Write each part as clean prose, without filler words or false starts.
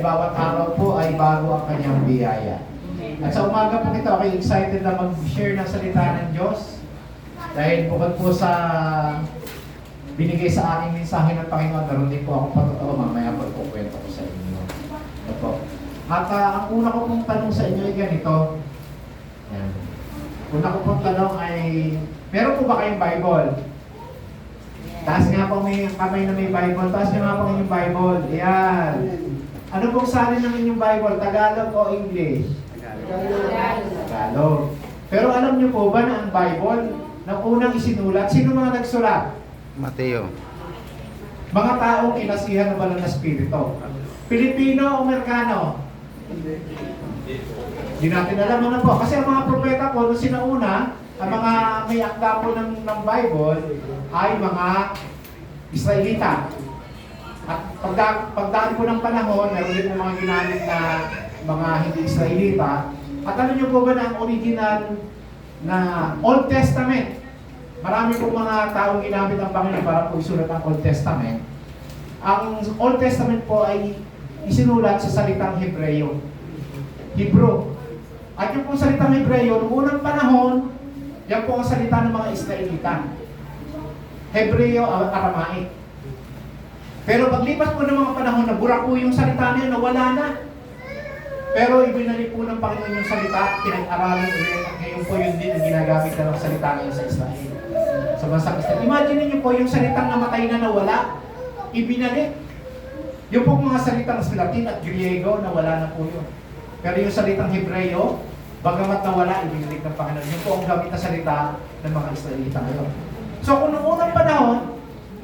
bawat araw po ay bago ang kanyang biyaya. At sa umaga po ito, ako excited na mag-share ng salita ng Diyos. Dahil bukod po sa binigay sa aking mensahe ng Panginoon, naroon din po akong patotoo, mamaya po kwento ko sa inyo. Ito. At ang una ko pong tanong sa inyo ay ganito. Yan. Una ko pong tanong ay, meron po ba kayong Bible? Taas nga po may kamay na may Bible. Taas nga po inyong Bible. Yan. Ano pong salin ng inyong Bible? Tagalog o English? Tagalog. Pero alam niyo po ba na ang Bible, nang unang isinulat, sino mga nagsulat? Mateo. Mga taong kinasihan ng banal na Espiritu. Pilipino o Amerikano? Hindi natin alam ano po. Kasi ang mga propeta po, nung sinauna, ang mga may akda po ng Bible ay mga Israelita. At pagdaan po ng panahon, meron din po mga ginamit na mga hindi Israelita. At alam niyo po ba na ang original na Old Testament, marami po mga taong ginamit ang Panginoon para po isulat ang Old Testament. Ang Old Testament po ay isinulat sa salitang Hebreo. Hebrew. At yung pong salitang Hebreo, noong unang panahon, yan po ang salita ng mga Israelita. Hebreo, Aramaic. Pero paglipas po ng mga panahon, nabura po yung salita niya, nawala na. Pero ibinalik po ng Panginoon yung salita, pinag-aralan ngayon po yun din ang ginagamit na ng salita ngayon sa Israel. Sa bansang Israel. Imagine niyo po yung salitang namatay na nawala, ibinalik. Yung pong mga salitang Latin at Griego, nawala na po yun. Pero yung salitang Hebreo, bagamat nawala, ibinalik ng Panginoon. Yun po ang gamit na salita ng mga Israelita ngayon. So kung noong unang panahon,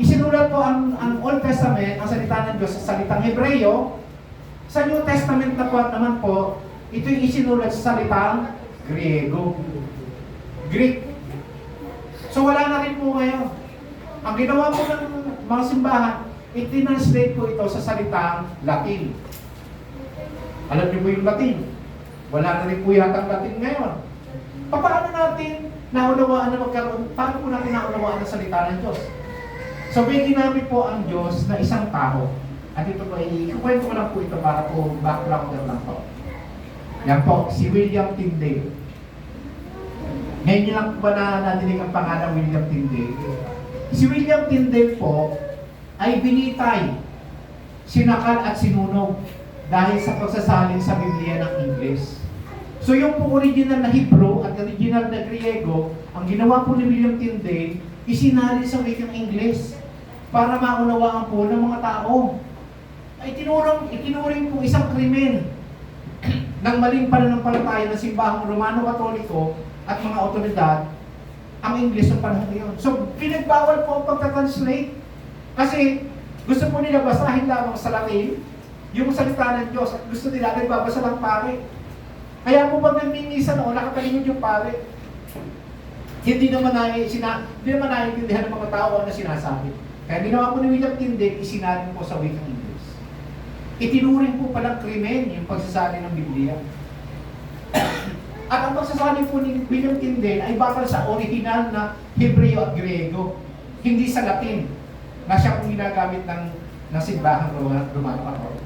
isinulat po ang Old Testament, ang salita ng Diyos sa salitang Hebreo, sa New Testament na po naman po, ito'y isinulat sa salitang Griego. Greek. So wala na rin po ngayon. Ang ginawa po ng mga simbahan, i-translate po ito sa salitang Latin. Alam niyo po yung Latin. Wala na rin po yata ang Latin ngayon. Paano natin naunawaan na magkaroon? Paano po natin naunawaan ang salita ng Diyos? So may ginamit po ang Diyos na isang tao. At ito po, ikwento ko lang po ito para po backgrounder lang po. Yan po, si William Tyndale. Ngayon niyo lang po ba nadinig ang pangalan William Tyndale? Si William Tyndale po ay binitay, sinakal at sinunog dahil sa pagsasalin sa Biblia ng Ingles. So yung po original na Hebrew at original na Griego, ang ginawa po ni William Tyndale, isinali sa wikang Ingles para maunawaan po ng mga tao. Ay itinuring po isang krimen ng maling pananampalataya ng simbahang Romano-Katoliko at mga otoridad ang Ingles ng panahon ngayon. So pinagbawal po ang pagta-translate kasi gusto po nila basahin lamang sa Latin yung salita ng Diyos at gusto nila nagbabasa lang pare. Kaya po pag nagmimisa noon, nakatalimod yung pare. Hindi naman naiintindihan ng mga tao na sinasabi. Kaya ginawa po ni William Tyndale, isinalin po sa wikang Ingles. Itinuring po palang krimen yung pagsasali ng Biblia. At ang pagsasali po ni William Tyndale ay battle sa original na Hebreo at Griego, hindi sa Latin, na siya pong ginagamit ng simbahang Romano-Katoliko.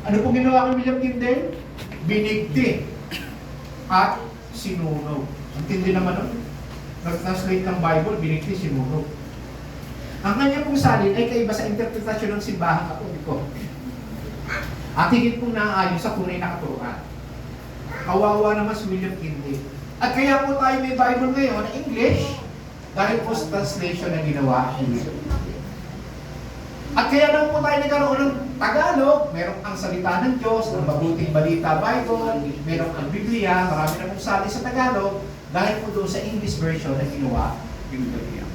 Ano pong ginawa ni William Tyndale? Binigti at sinunog. Ang tindi naman nun. Nag-translate ng Bible, binigti, sinunog. Ang kanya pong salin ay kaiba sa interpretasyon ng simbahang Katoliko. At higit pong naaayon sa tunay na katuruan. Kawawa naman si William Tyndale. At kaya po tayo may Bible ngayon na English dahil po sa translation na ginawa ni William Tyndale. At kaya naman po tayo nagkaroon ng Tagalog, merong ang salita ng Diyos, ang mabuting balita Bible, merong ang Biblia, marami na pong sali sa Tagalog dahil po doon sa English version na ginawa ni William Tyndale.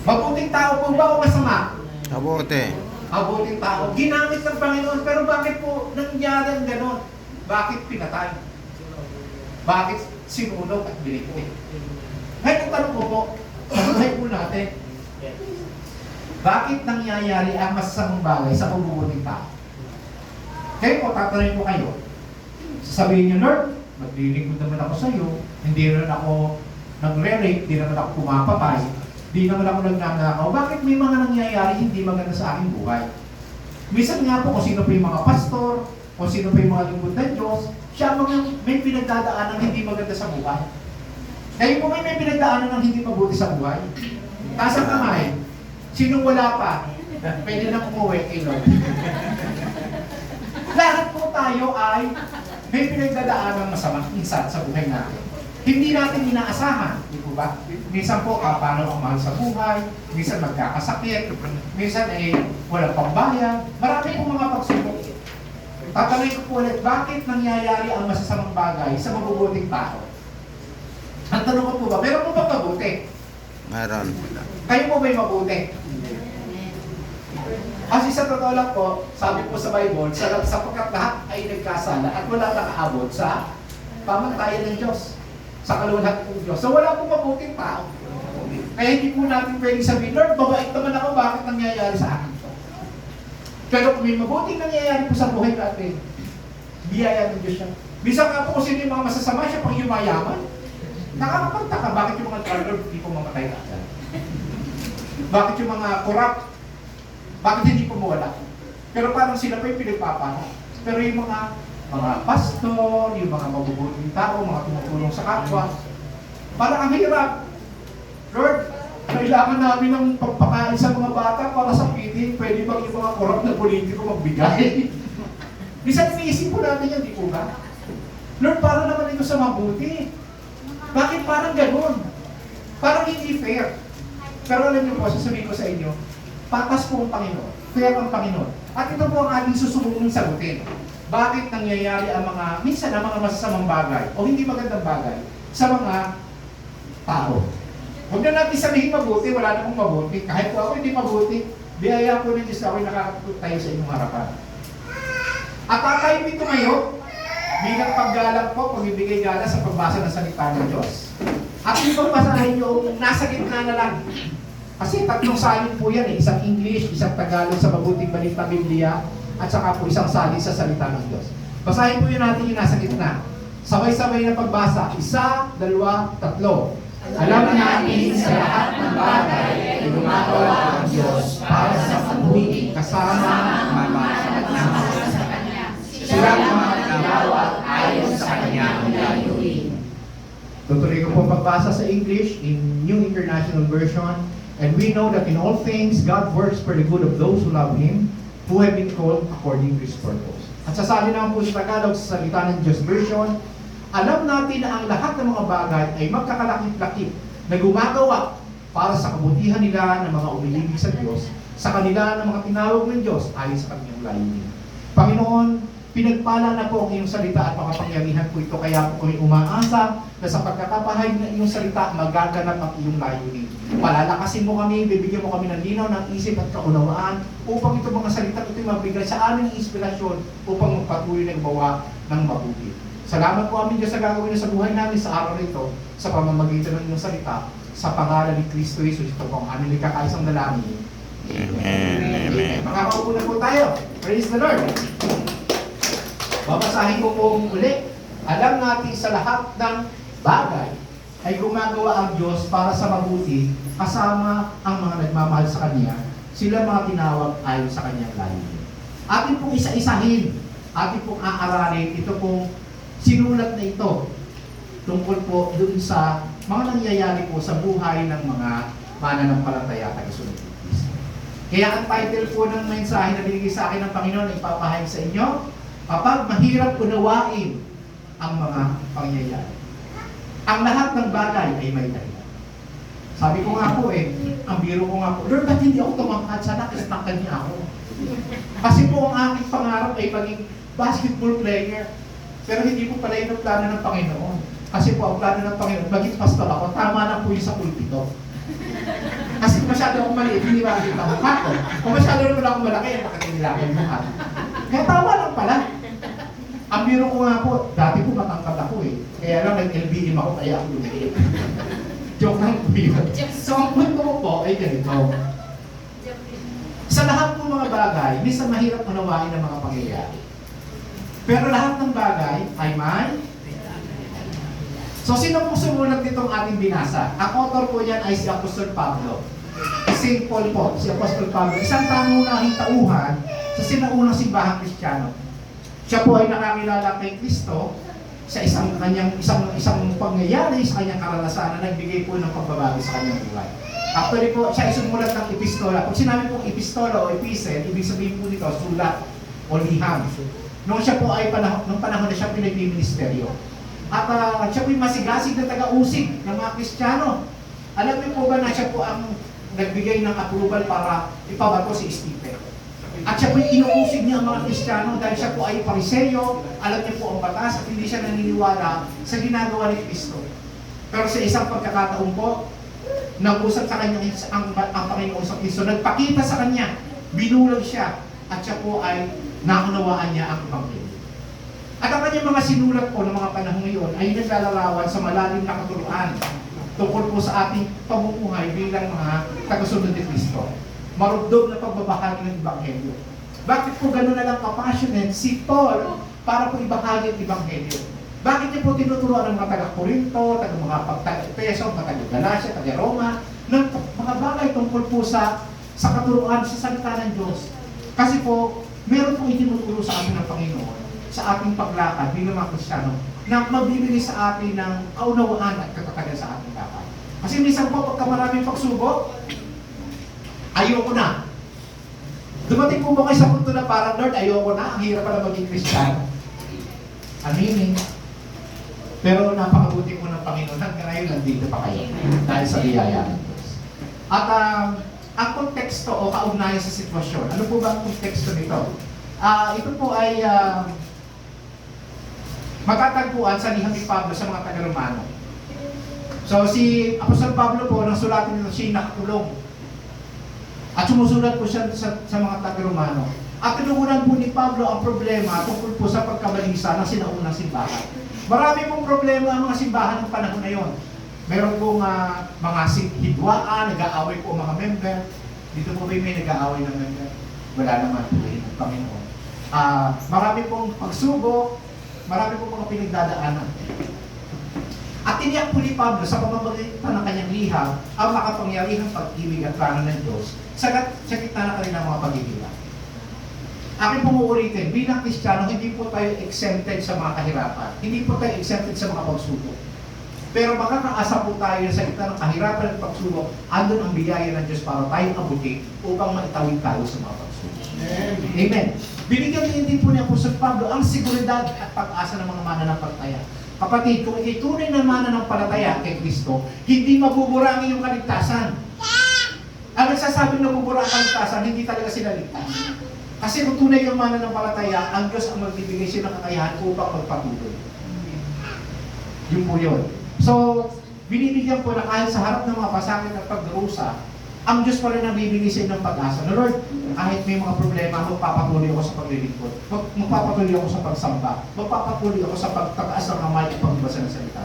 Mabuting tao po ba o masama? Mabuti. Mabuting tao. Ginamit ng Panginoon, pero bakit po nangyari ang gano'n? Bakit pinatay? Bakit sinunog at binigti? Ngayon ang tanong ko po, sasahay po natin, bakit nangyayari ang masasamang bagay sa mabubuting tao? Kaya po, tatanungin ko kayo. Sasabihin niyo, Lord, maglilingkod naman ako sa iyo, hindi naman ako nagre-rape, hindi naman ako pumapatay, hindi naman ako nagnanakaw. Bakit may mga nangyayari hindi maganda sa aking buhay? Minsan nga po kung sino po yung mga pastor, kung sino po yung mga lingkod ng Diyos, siya mga may pinagdadaanan ng hindi maganda sa buhay. Kayo po may pinagdaanan ng hindi mabuti sa buhay. Taas ang kamay, sinong wala pa, pwede nang umuwi kay Lord. Lahat po tayo ay may pinagdadaanan masama minsan sa buhay natin. Hindi natin inaasahan, di po ba? Minsan po, paano ang mahal sa buhay, minsan magkakasakit, minsan walang pambayad, marami po mga pagsubok. Tatanungin ko po ulit, bakit nangyayari ang masasamang bagay sa mabubuting tao? Ang tanong ko po ba, meron po ba mabuti? Meron. Kayo po ba'y mabuti? Kasi sa totoo lang po, sabi po sa Bible, sapagkat lahat ay nagkasala at wala nakaabot sa pamantayan ng Diyos, sa kaluwalhatian ng Diyos. So wala pong mabuting tao. Kaya hindi po natin pwedeng sabihin, Lord, mabait naman ako, bakit nangyayari sa akin ito? Pero kung may mabuting nangyayari po sa buhay natin, biyaya ng Diyos siya. Bisa nga po kung sino yung mga masasama, siya pang yumayaman. Nakakapagtaka, bakit yung mga traveler hindi po mamatay agad? Bakit yung mga corrupt, bakit hindi po mawala? Pero parang sila pa yung pinagpapano. Pero yung mga pastor, yung mga mabubuting tao, mga tumutulong sa kapwa, parang ang hirap. Lord, kailangan namin ng pagpakain sa mga bata para sa feeding, pwede bang yung mga corrupt na politiko magbigay? Minsan iniisip po natin yan, di po ba? Lord, para naman ito sa mabuti. Bakit parang ganun? Parang hindi fair. Pero alam niyo po, sasabihin ko sa inyo, patas po ang Panginoon. Fair ang Panginoon. At ito po ang ating susubukong sagutin. Bakit nangyayari ang minsan ang mga masasamang bagay o hindi magandang bagay sa mga tao? Huwag na natin sabihin mabuti, wala namang mabuti. Kahit po ako hindi mabuti, biyaya po ng Diyos na ako'y nakakatayo sa inyong harapan. At tayo dito ngayon, bilang paggalang po, pagbibigay gala sa pagbasa ng salita ng Diyos. At itong basahin nyo, nasa gitna na lang. Kasi tatlong salin po yan isang English, isang Tagalog sa mabuting balita Biblia, at saka po isang salin sa salita ng Diyos. Basahin po yun natin yung nasa gitna. Sabay-sabay na pagbasa. 1, 2, 3. Alam natin sa lahat ng bagay ay gumagawa ang Diyos para sa mabuti kasama ang mga sa Kanya. Silang mga tinawag ayon sa Kanyang layunin. Tutuloy ko po pagbasa sa English in New International Version. And we know that in all things, God works for the good of those who love Him, who have been called according to His purpose. At sasabi naman po sa Tagalog sa salita ng Diyos version, alam natin na ang lahat ng mga bagay ay magkakalakip-lakip na gumagawa para sa kabutihan nila ng mga umiibig sa Diyos, sa kanila ng mga tinawag ng Diyos ayon sa Kanyang layunin. Panginoon, pinagpala na po ang iyong salita at makapangyarihan po ito, kaya po kami umaasa na sa pagkakapahayag ng iyong salita, magaganap ang iyong layunin. Palalakasin mo kami, bibigyan mo kami ng linaw ng isip at kaunawaan upang ito mga salita ito'y mabigay sa aming inspirasyon upang magpatuloy na gumawa ng mabuti. Salamat po amin Diyos sa gagawin sa buhay namin sa araw na ito sa pamamagitan ng iyong salita sa pangalan ni Kristo Jesus. Ito po ang aming likakaisang dalangin. Amen. Amen. Makakaupo na po tayo. Praise the Lord. Babasahin ko po muli. Alam natin sa lahat ng bagay ay gumagawa ang Diyos para sa mabuti kasama ang mga nagmamahal sa Kanya. Sila mga tinawag ayon sa Kanyang layunin. Atin pong isa-isahin, atin pong aaralin, ito pong sinulat na ito tungkol po dun sa mga nangyayari po sa buhay ng mga mananampalataya at kasunod ni Kristo. Kaya ang title po ng mensahe na binigay sa akin ng Panginoon ay ipapahayag sa inyo, kapag mahirap unawain ang mga pangyayari. Ang lahat ng bagay ay may dahilan. Sabi ko nga po ang biro ko nga po, Lord, ba't hindi ako tumangkad? Sana kistaktan niya ako. Kasi po ang aking pangarap ay maging basketball player. Pero hindi po pala yun ang plano ng Panginoon. Kasi po ang plano ng Panginoon, maging pastor ako, tama na po yun sa pulpito. Kasi masyado akong maliit, hindi makikita ang mukha ko. Kung masyado naman akong malaki, makikita yung mukha. Kaya tama lang pala. Ang biro ko nga po, dati po matangkad ako Kaya lang nag-LBM ako, kaya ako lumiit. Joke lang po yun. So ang punto ko po ay ganito. Sa lahat ng mga bagay, minsan mahirap unawain ang mga pangyayari. Pero lahat ng bagay ay may. So sino po sumulat nitong ating binasa? Ang author po yan ay si Apostol Pablo. St. Paul po, si Apostol Pablo. Isang pangunahing tauhan sa sinaunang simbahang Kristiyano. Siya po ay nakakilala kay Kristo sa isang pangyayari sa kanyang karanasan na nagbigay po ng pagbabago sa kanyang buhay. Actually po, siya ay sumulat ng epistola. Pag sinabi pong epistola o epistle, ibig sabihin po nito, sulat o liham. Nung siya po ay nung panahon na siya pinagbiministeryo. At siya po yung masigasig na taga-usig ng mga Kristiyano. Alam niyo po ba na siya po ang nagbigay ng approval para ipabato si Stephen? At siya po yung inuusig niya ang mga Kristiyano dahil siya po ay Pariseo, alam niya po ang batas at hindi siya naniniwala sa ginagawa ni Kristo. Pero sa isang pagkakataon po, nag-usap sa kanya ang Panginoon sa Kristo, nagpakita sa kanya, binulag siya, at siya po ay naunawaan niya ang Ebanghelyo. At ang kanyang mga sinulat po ng mga panahon ngayon ay naglalarawan sa malalim na katuruan tungkol po sa ating pamumuhay bilang mga tagasunod ni Kristo. Marugdog na pagbabahagi ng Ebanghelyo. Bakit po gano'n na lang kapassionate si Paul para po ibahagi ang Ebanghelyo? Bakit niya po tinuturuan ng mga taga-Korinto, taga-Efeso, taga-Galacia, taga-Roma, ng mga bagay tungkol po sa katuruan, sa salita ng Diyos? Kasi po, meron pong itinuturo sa atin ng Panginoon sa ating paglakad bilang mga Kristiyano na magbibigay sa atin ng kaunawaan at katatagan sa ating lakad. Kasi minsan po, pagka maraming pagsubok, ayoko na. Dumating po ba kayo sa punto na parang, Lord, ayoko na, ang hirap pala maging Kristiyano. Aminin. Pero napakabuti po ng Panginoon hanggang ngayon nandito pa kayo dahil sa biyaya ng Diyos. At ang konteksto o kaugnayan sa sitwasyon, ano po ba ang konteksto nito? Ito po ay matatagpuan sa liham ni Pablo sa mga taga-Romano. So si Apostol Pablo po, nang sulatin nito siya nakakulong. At sumusulat po siya sa mga taga-Romano. At tinugunan po ni Pablo ang problema tungkol po sa pagkabalisa ng sinaunang simbahan. Marami pong problema ang mga simbahan ng panahon na yon. Meron pong mga hidwaan, nag-aaway po mga member. Dito po ba may nag-aaway ng member? Wala naman po yung Panginoon. Marami pong pagsubok, marami pong mga pinagdadaanan. At tiniyak po ni Pablo sa pamamagitan ng kanyang liham ang makapangyarihang pag-ibig at plano ng Diyos sa gitna ng kanilang mga paghihirap. Aking pong uulitin, bilang Kristiyano, hindi po tayo exempted sa mga kahirapan. Hindi po tayo exempted sa mga pagsubok. Pero makakaasa po tayo sa gitna ng kahirapan at pagsubok, andun ang biyaya ng Diyos para tayo abutin upang maitawid tayo sa mga pagsubok. Amen. Binigyan din po ni Apostol Pablo ang seguridad at pag-asa ng mga mananampalataya. Kapatid, kung ikay tunay na mananampalataya kay Kristo, hindi mabubura ang iyong kaligtasan. Ang nagsasabing nabubura ang kaligtasan, hindi talaga sila ligtas. Kasi kung tunay yung mananampalataya, ang Diyos ang magbibigay siya ng kakayahan upang magpatuloy. Yun po yun. So, binibigyan po na kahit sa harap ng mga pasakit at pagdurusa, ang Diyos pa rin ang bibigay sa ng pag-asa. Na Lord, kahit may mga problema, magpapatuloy ako sa paglilingkod. Magpapatuloy ako sa pagsamba. Magpapatuloy ako sa pagtataas ng kamay at pagbasa ng salita.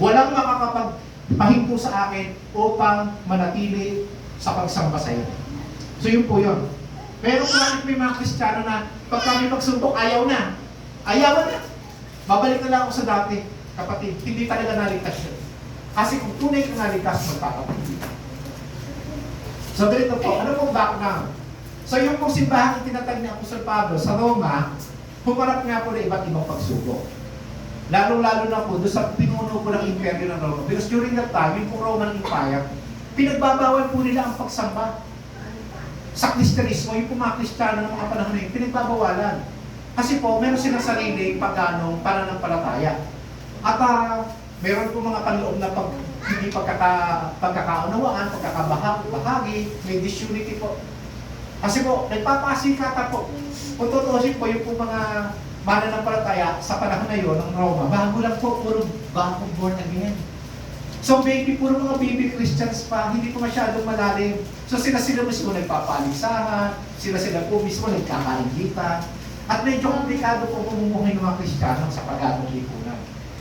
Walang makakapagpahinto sa akin upang manatili sa pagsamba sa iyo. So yun po yun. Pero kung may mga Kristiyano na pag kami magsumbok, ayaw na. Ayaw na. Babalik na lang ako sa dati. Kapatid, hindi talaga naligtas yun. Kasi kung tunay kang naligtas, magpapatuloy. So, ganito po, ano pong background? So, yung pong simbahang itinatag ni Apostol Pablo sa Roma, humarap nga po na iba't ibang pagsubok. Lalo-lalo na po, doon sa pinuno po ng imperyo ng Roma. Because during that time, yung pong Roman Empire, pinagbabawal po nila ang pagsamba. Sa Kristiyanismo, yung pong mga Kristiyano ng mga panahon na yun, pinagbabawalan. Kasi po, meron silang sarili paganong pananampalataya. At meron po mga panloob na hindi pagkakaunawaan, pagkakabahagi, may disunity po. Kasi po, nagpapasikata po. Kung tutusin po, yung po mga mananampalataya sa panahon na yun ng Roma, bago lang po, puro bagong born again. So puro mga baby Christians pa, hindi po masyadong malalim. So sila mismo nagpapaligsahan, sila po mismo nagkakaingitan. At medyo komplikado po pumumuhay ng mga Kristiyano sa pag-atong lipunan.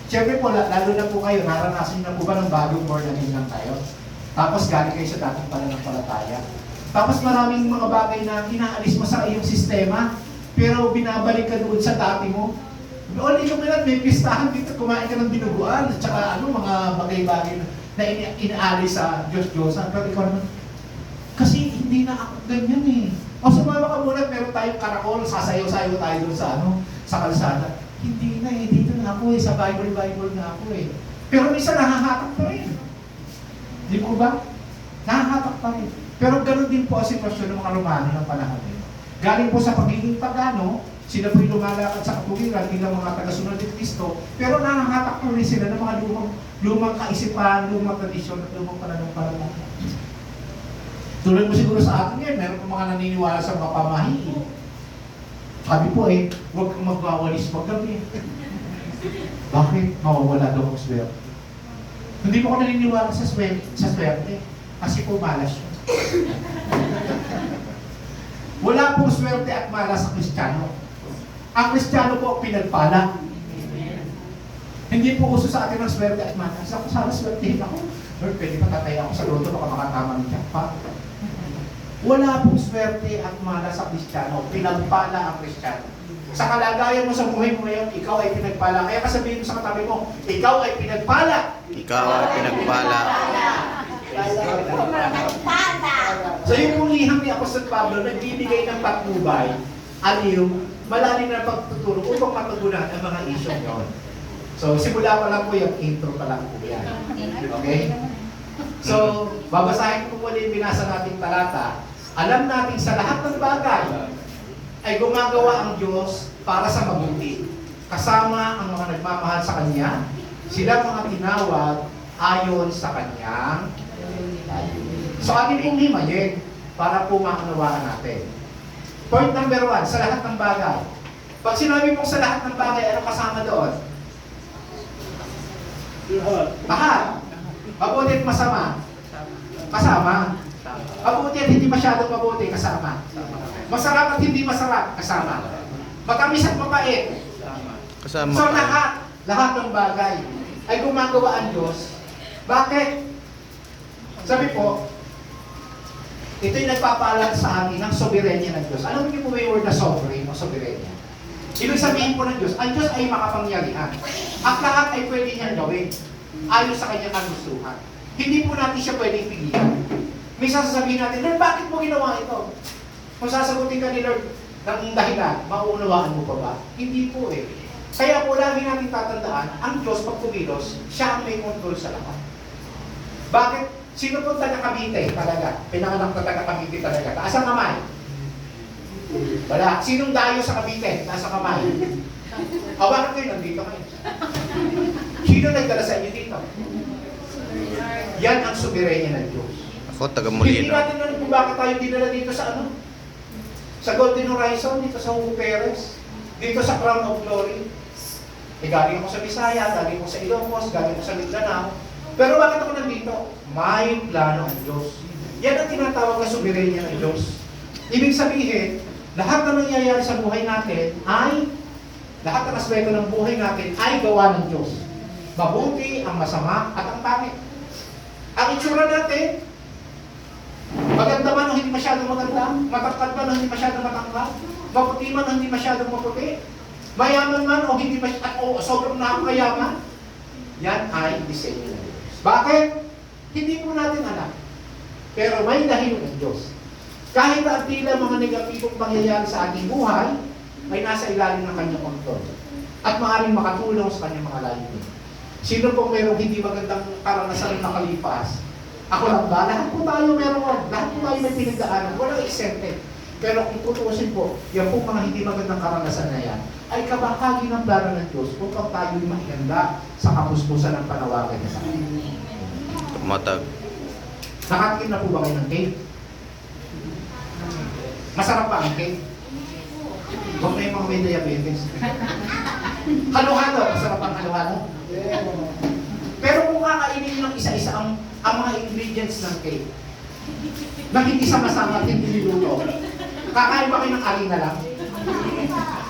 Siyempre po, lalo na po kayo, naranasin na po ba ng bagong born again lang tayo? Tapos galing kayo sa dating pananampalataya. Tapos maraming mga bagay na inaalis mo sa iyong sistema, pero binabalik ka doon sa dati mo. Only yung minat, may pistahan dito, kumain ka ng dinuguan, at saka mga bagay-bagay na inaalis sa Diyos-Diyosan. Pero ikaw naman, kasi hindi na ako ganyan eh. O sumama ka muna katulad meron tayong karakol, sasayaw-sayaw tayo doon sa sa kalsada. Hindi na eh, dito na ako eh, sa Bible na ako eh. Pero minsan nahahatak pa rin. Di po ba? Nahahatak pa rin. Pero ganoon din po ang sitwasyon ng mga Romano ng panahon nila. Galing po sa pagiging pagano, sila po'y lumalakad sa katuwiran bilang mga tagasunod ni Kristo, pero nahahatak po rin sila ng mga lumang kaisipan, lumang tradisyon at lumang pananampalataya. Tulad mo siguro sa atin ngayon, meron po mga naniniwala sa mga pamahiin. Sabi po eh, huwag kang magwawalis paggabi. Bakit? Mawawala daw ang swerte. Hindi po ako naniniwala sa swerte. Kasi po malas yun. Wala pong swerte at malas sa Kristiyano. Ang Kristiyano po pinagpala. Hindi po uso sa atin ang swerte at malas. Ako sana swertehin ako. Lord, pwede pa tatay ako sa loto, baka makatama ng jackpot. Wala pong swerte at malas sa Kristiyano. Pinagpala ang Kristiyano. Sa kalagayan mo sa buhay mo ngayon, ikaw ay pinagpala. Kaya kasabihin mo sa katabi mo, ikaw ay pinagpala. Ikaw ay pinagpala. So yung pong liham ni Apostol Pablo, nagbibigay ng patnubay, aliw, malalim na pagtuturo upang matugunan ang mga isyong yun. So simula pa lang po yung intro pa lang po yan. Okay? So, babasahin ko muli yung binasa nating talata. Alam natin sa lahat ng bagay ay gumagawa ang Diyos para sa mabuti. Kasama ang mga nagmamahal sa Kanya, sila mga tinawag ayon sa Kanyang. So, atin pong himayin para po maunawaan natin. Point number 1, sa lahat ng bagay. Pag sinabi mong sa lahat ng bagay, ano kasama doon? Lahat. Mabuti at masama. Kasama. Mabuti at hindi masyadong mabuti. Kasama. Masarap at hindi masarap. Kasama. Matamis at mapait. Kasama. So lahat ng bagay ay gumagawa ang Diyos. Bakit? Sabi po, ito'y nagpapaalam sa amin ng soberenya ng Diyos. Alam niyo po ba yung word na sovereign o soberenya? Ibig sabihin po ng Diyos, ang Diyos ay makapangyarihan. At lahat ay pwede niyang gawin ayon sa kanyang kagustuhan. Hindi po natin siya pwedeng pigilan. Minsan sasabihin natin, Lord, bakit mo ginawa ito? Kung sasagutin ka ni Lord ng dahilan, mauunawaan mo pa ba? Hindi po eh. Kaya po lagi natin tatandaan, ang Diyos pag kumilos, siya ang may control sa lahat. Bakit? Sino po taga Cavite talaga? Pinanganak na taga Cavite talaga. Taas ang kamay. Wala. Sinong dayo sa Cavite? Taas ang kamay. Bakit kayo nandito kayo? Sino nagdala sa inyo dito? Yan ang soberenya ng Diyos. Ako, taga Hindi Molino. natin alam kung bakit tayo dinala dito sa sa Golden Horizon, dito sa Hugo Perez, dito sa Crown of Glory. Galing ako sa Bisaya, galing ako sa Ilocos, galing ako sa Mindanao. Pero bakit ako nandito? May plano ang Diyos. Yan ang tinatawag na soberenya ng Diyos. Ibig sabihin, lahat na nangyayari sa buhay natin lahat ng aspeto ng buhay natin ay gawa ng Diyos. Mabuti, ang masama, at ang pangit. Ang itsura natin, maganda man o hindi masyadong maganda, matangkad man o hindi masyadong matangkad, maputi man o hindi masyadong maputi, mayaman man o hindi masyadong, sobrang nakakayaman, yan ay disenyo ng Diyos. Bakit? Hindi po natin alam. Pero may dahil ng Diyos. Kahit na tila mga negatibong pangyayari sa ating buhay, ay nasa ilalim ng kanyang kontrol. At maaaring makatulong sa kanyang mga layunin. Sino pong mayroong hindi magandang karanasan na nakalipas? Ako lang ba? Lahat po tayo meron. Lahat po tayo may pinagdaanan. Walang exempted. Pero kung tutuusin po, yan po mga hindi magandang karanasan na yan, ay kabahagi ng plano ng Diyos upang tayo'y mahihanda sa kapuspusan ng panawagan niya sa atin. Tumatag. Nakatikim na po ba kayo ng cake? Masarap ba ang cake? Huwag na yung mga may diabetes. Halo-halo, masarap ang halo-halo. Pero kung kakainin nyo ng isa-isa ang mga ingredients ng cake, na hindi sama-sama at hindi niluto, kakain ba kayo ng harina lang?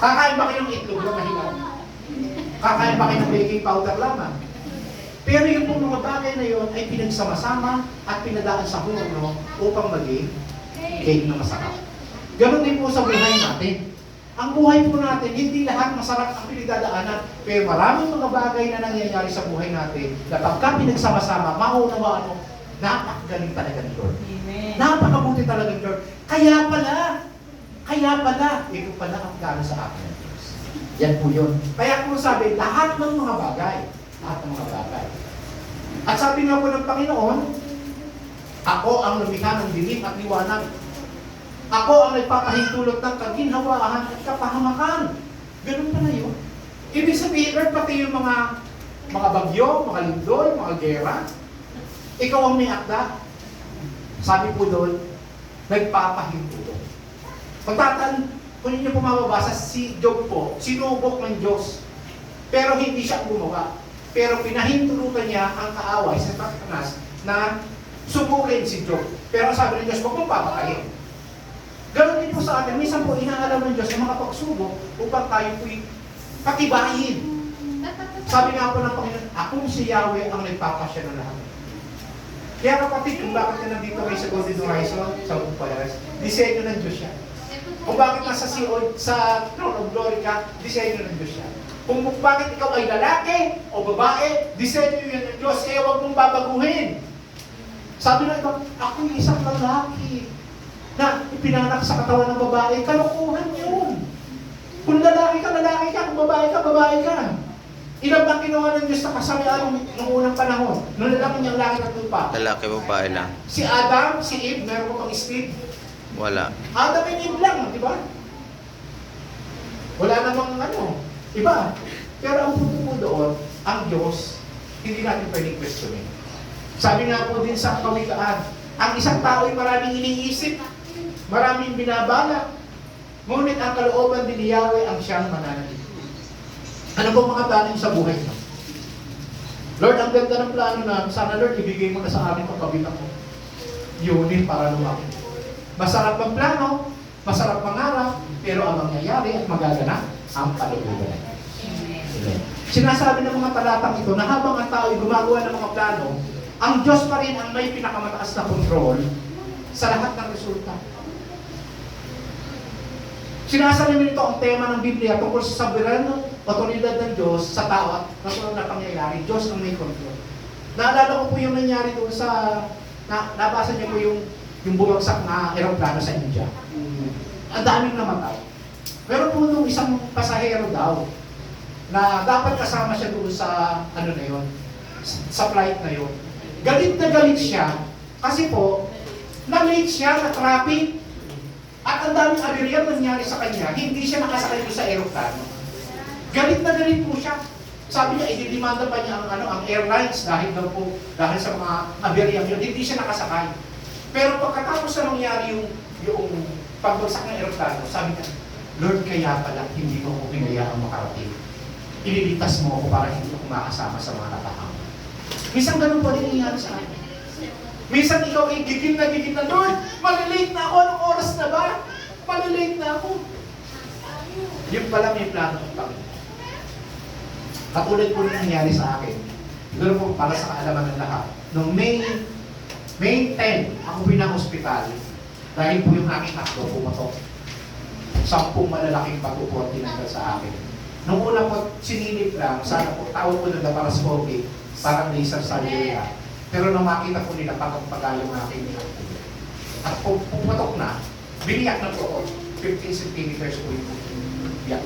Kakain ba kayo ng itlog na mahilaw? Kakain ba kayo ng baking powder lamang? Pero yung pong mga bagay na yon ay pinagsama-sama at pinadaan sa horno upang maging cake na masarap. Ganon din po sa buhay natin. Ang buhay po natin, hindi lahat masarap ang pinagdadaanan, pero maraming mga bagay na nangyayari sa buhay natin na pagka pinagsama-sama, maunawaan mo, napakagaling talaga ni Lord. Napakabuti talaga ni Lord. Kaya Kaya pala, ito pala ang plano sa akin ng Diyos. Yan po yun. Kaya kung sabi, lahat ng mga bagay, lahat ng mga bagay. At sabi nga po ng Panginoon, ako ang lumikha ng dilim at liwanag. Ako ang nagpapahintulot ng kaginhawaan at kapahamakan. Ganun pa na yun. Ibig sabihin, Lord, pati yung mga bagyo, mga lindol, mga gera, ikaw ang may akda. Sabi po doon, nagpapahintulot. Pagtatan, kung ninyo po mababasa, si Job po, sinubok ng Diyos. Pero hindi siya gumawa. Pero pinahintulutan niya ang kaaway sa Satanas na subukin si Job. Pero sabi ng Diyos, huwag mong papakayin. Ganon din po sa atin. Minsan po, inaalam ng Diyos na makapagsubok upang tayo po'y patibayin. Sabi nga po ng Panginoon, akong si Yahweh ang nagpapasya ng lahat. Kaya kapatid, kung bakit ka nandito kayo sa Golden Horizon, sa Umpalas, disenyo ng Diyos siya. Kung bakit nasa sa Throne of Glory ka, disenyo ng Diyos siya. Kung bakit ikaw ay lalaki o babae, disenyo yun ng Diyos, kaya huwag mong babaguhin. Sabi na ikaw, ako yung isang lalaki na ipinanak sa katawan ng babae, kalokohan yun. Kung lalaki ka, kung babae ka. Ilan bang kinuha ng Diyos na kasamihan noong unang panahon? Nung lalaki niyang langit at lupa? Lalaki, babae lang. Si Adam, si Eve, meron ko pang Steve. Wala. Adam and Eve lang, di ba? Wala namang iba. Pero ang punto po doon, ang Diyos, hindi natin pwedeng questionin. Sabi nga po din sa Kawikaan, ang isang tao ay maraming iniisip, maraming binabala, ngunit ang kalooban din ni Yahweh ang siyang mananalig. Ano bang mga plano sa buhay mo? Lord, ang ganda ng plano na, sana Lord, ibigay mo na sa amin ang kabilang mo. Unit para lumaki. Masarap ang plano, masarap mangarap, pero ang mangyayari at magaganap, ang palooban. Sinasabi ng mga talatang ito na habang ang tao ay gumagawa ng mga plano, ang Diyos pa rin ang may pinakamataas na kontrol sa lahat ng resulta. Sinasabi nito ang tema ng Biblia tungkol sa soberano otoridad ng Diyos sa tao at nasunod na pangyayari. Diyos ang may kontrol. Naalala ko po yung nangyari doon sa, nabasa niyo po yung bumagsak na aeroplano sa India. Ang daming namatay. Pero po nung isang pasahero daw, na dapat kasama siya doon sa, sa flight na yun. Galit na galit siya, kasi po, na-late siya, na-traffic, at ang daming aberya nangyari sa kanya, hindi siya nakasakay doon sa aeroplano. Galit na galit po siya. Sabi niya, ididimanda pa niya ang airlines dahil sa mga aberya yun, hindi siya nakasakay. Pero pagkatapos na nangyari yung pagbagsak ng aeroplano, sabi niya, Lord, kaya pala hindi mo ko pinayaang makarating. Ililigtas mo ako para hindi ako makasama sa mga nakahanga. Minsan ganun pa rin nangyari sa akin. Minsan ikaw ay gigil na, Lord, malilate na ako, anong oras na ba? Malilate na ako. Yun pala may plano ng Panginoon. Katulad po rin nangyari sa akin. Siguro po para sa kaalaman ng lahat. Noong May 10, ako pinang-hospital dahil po yung aking akto pumatok. 10 malalaking bago po ang tinanggal sa akin. Nung una po, sinilip lang, sana po, tawag po ng laparoscopy, parang laser surgery na. Pero nung makita po nila, pagpagpagay yung aking akto. At pumatok na, biniyak na po ako. 15 centimeters po yung biyak.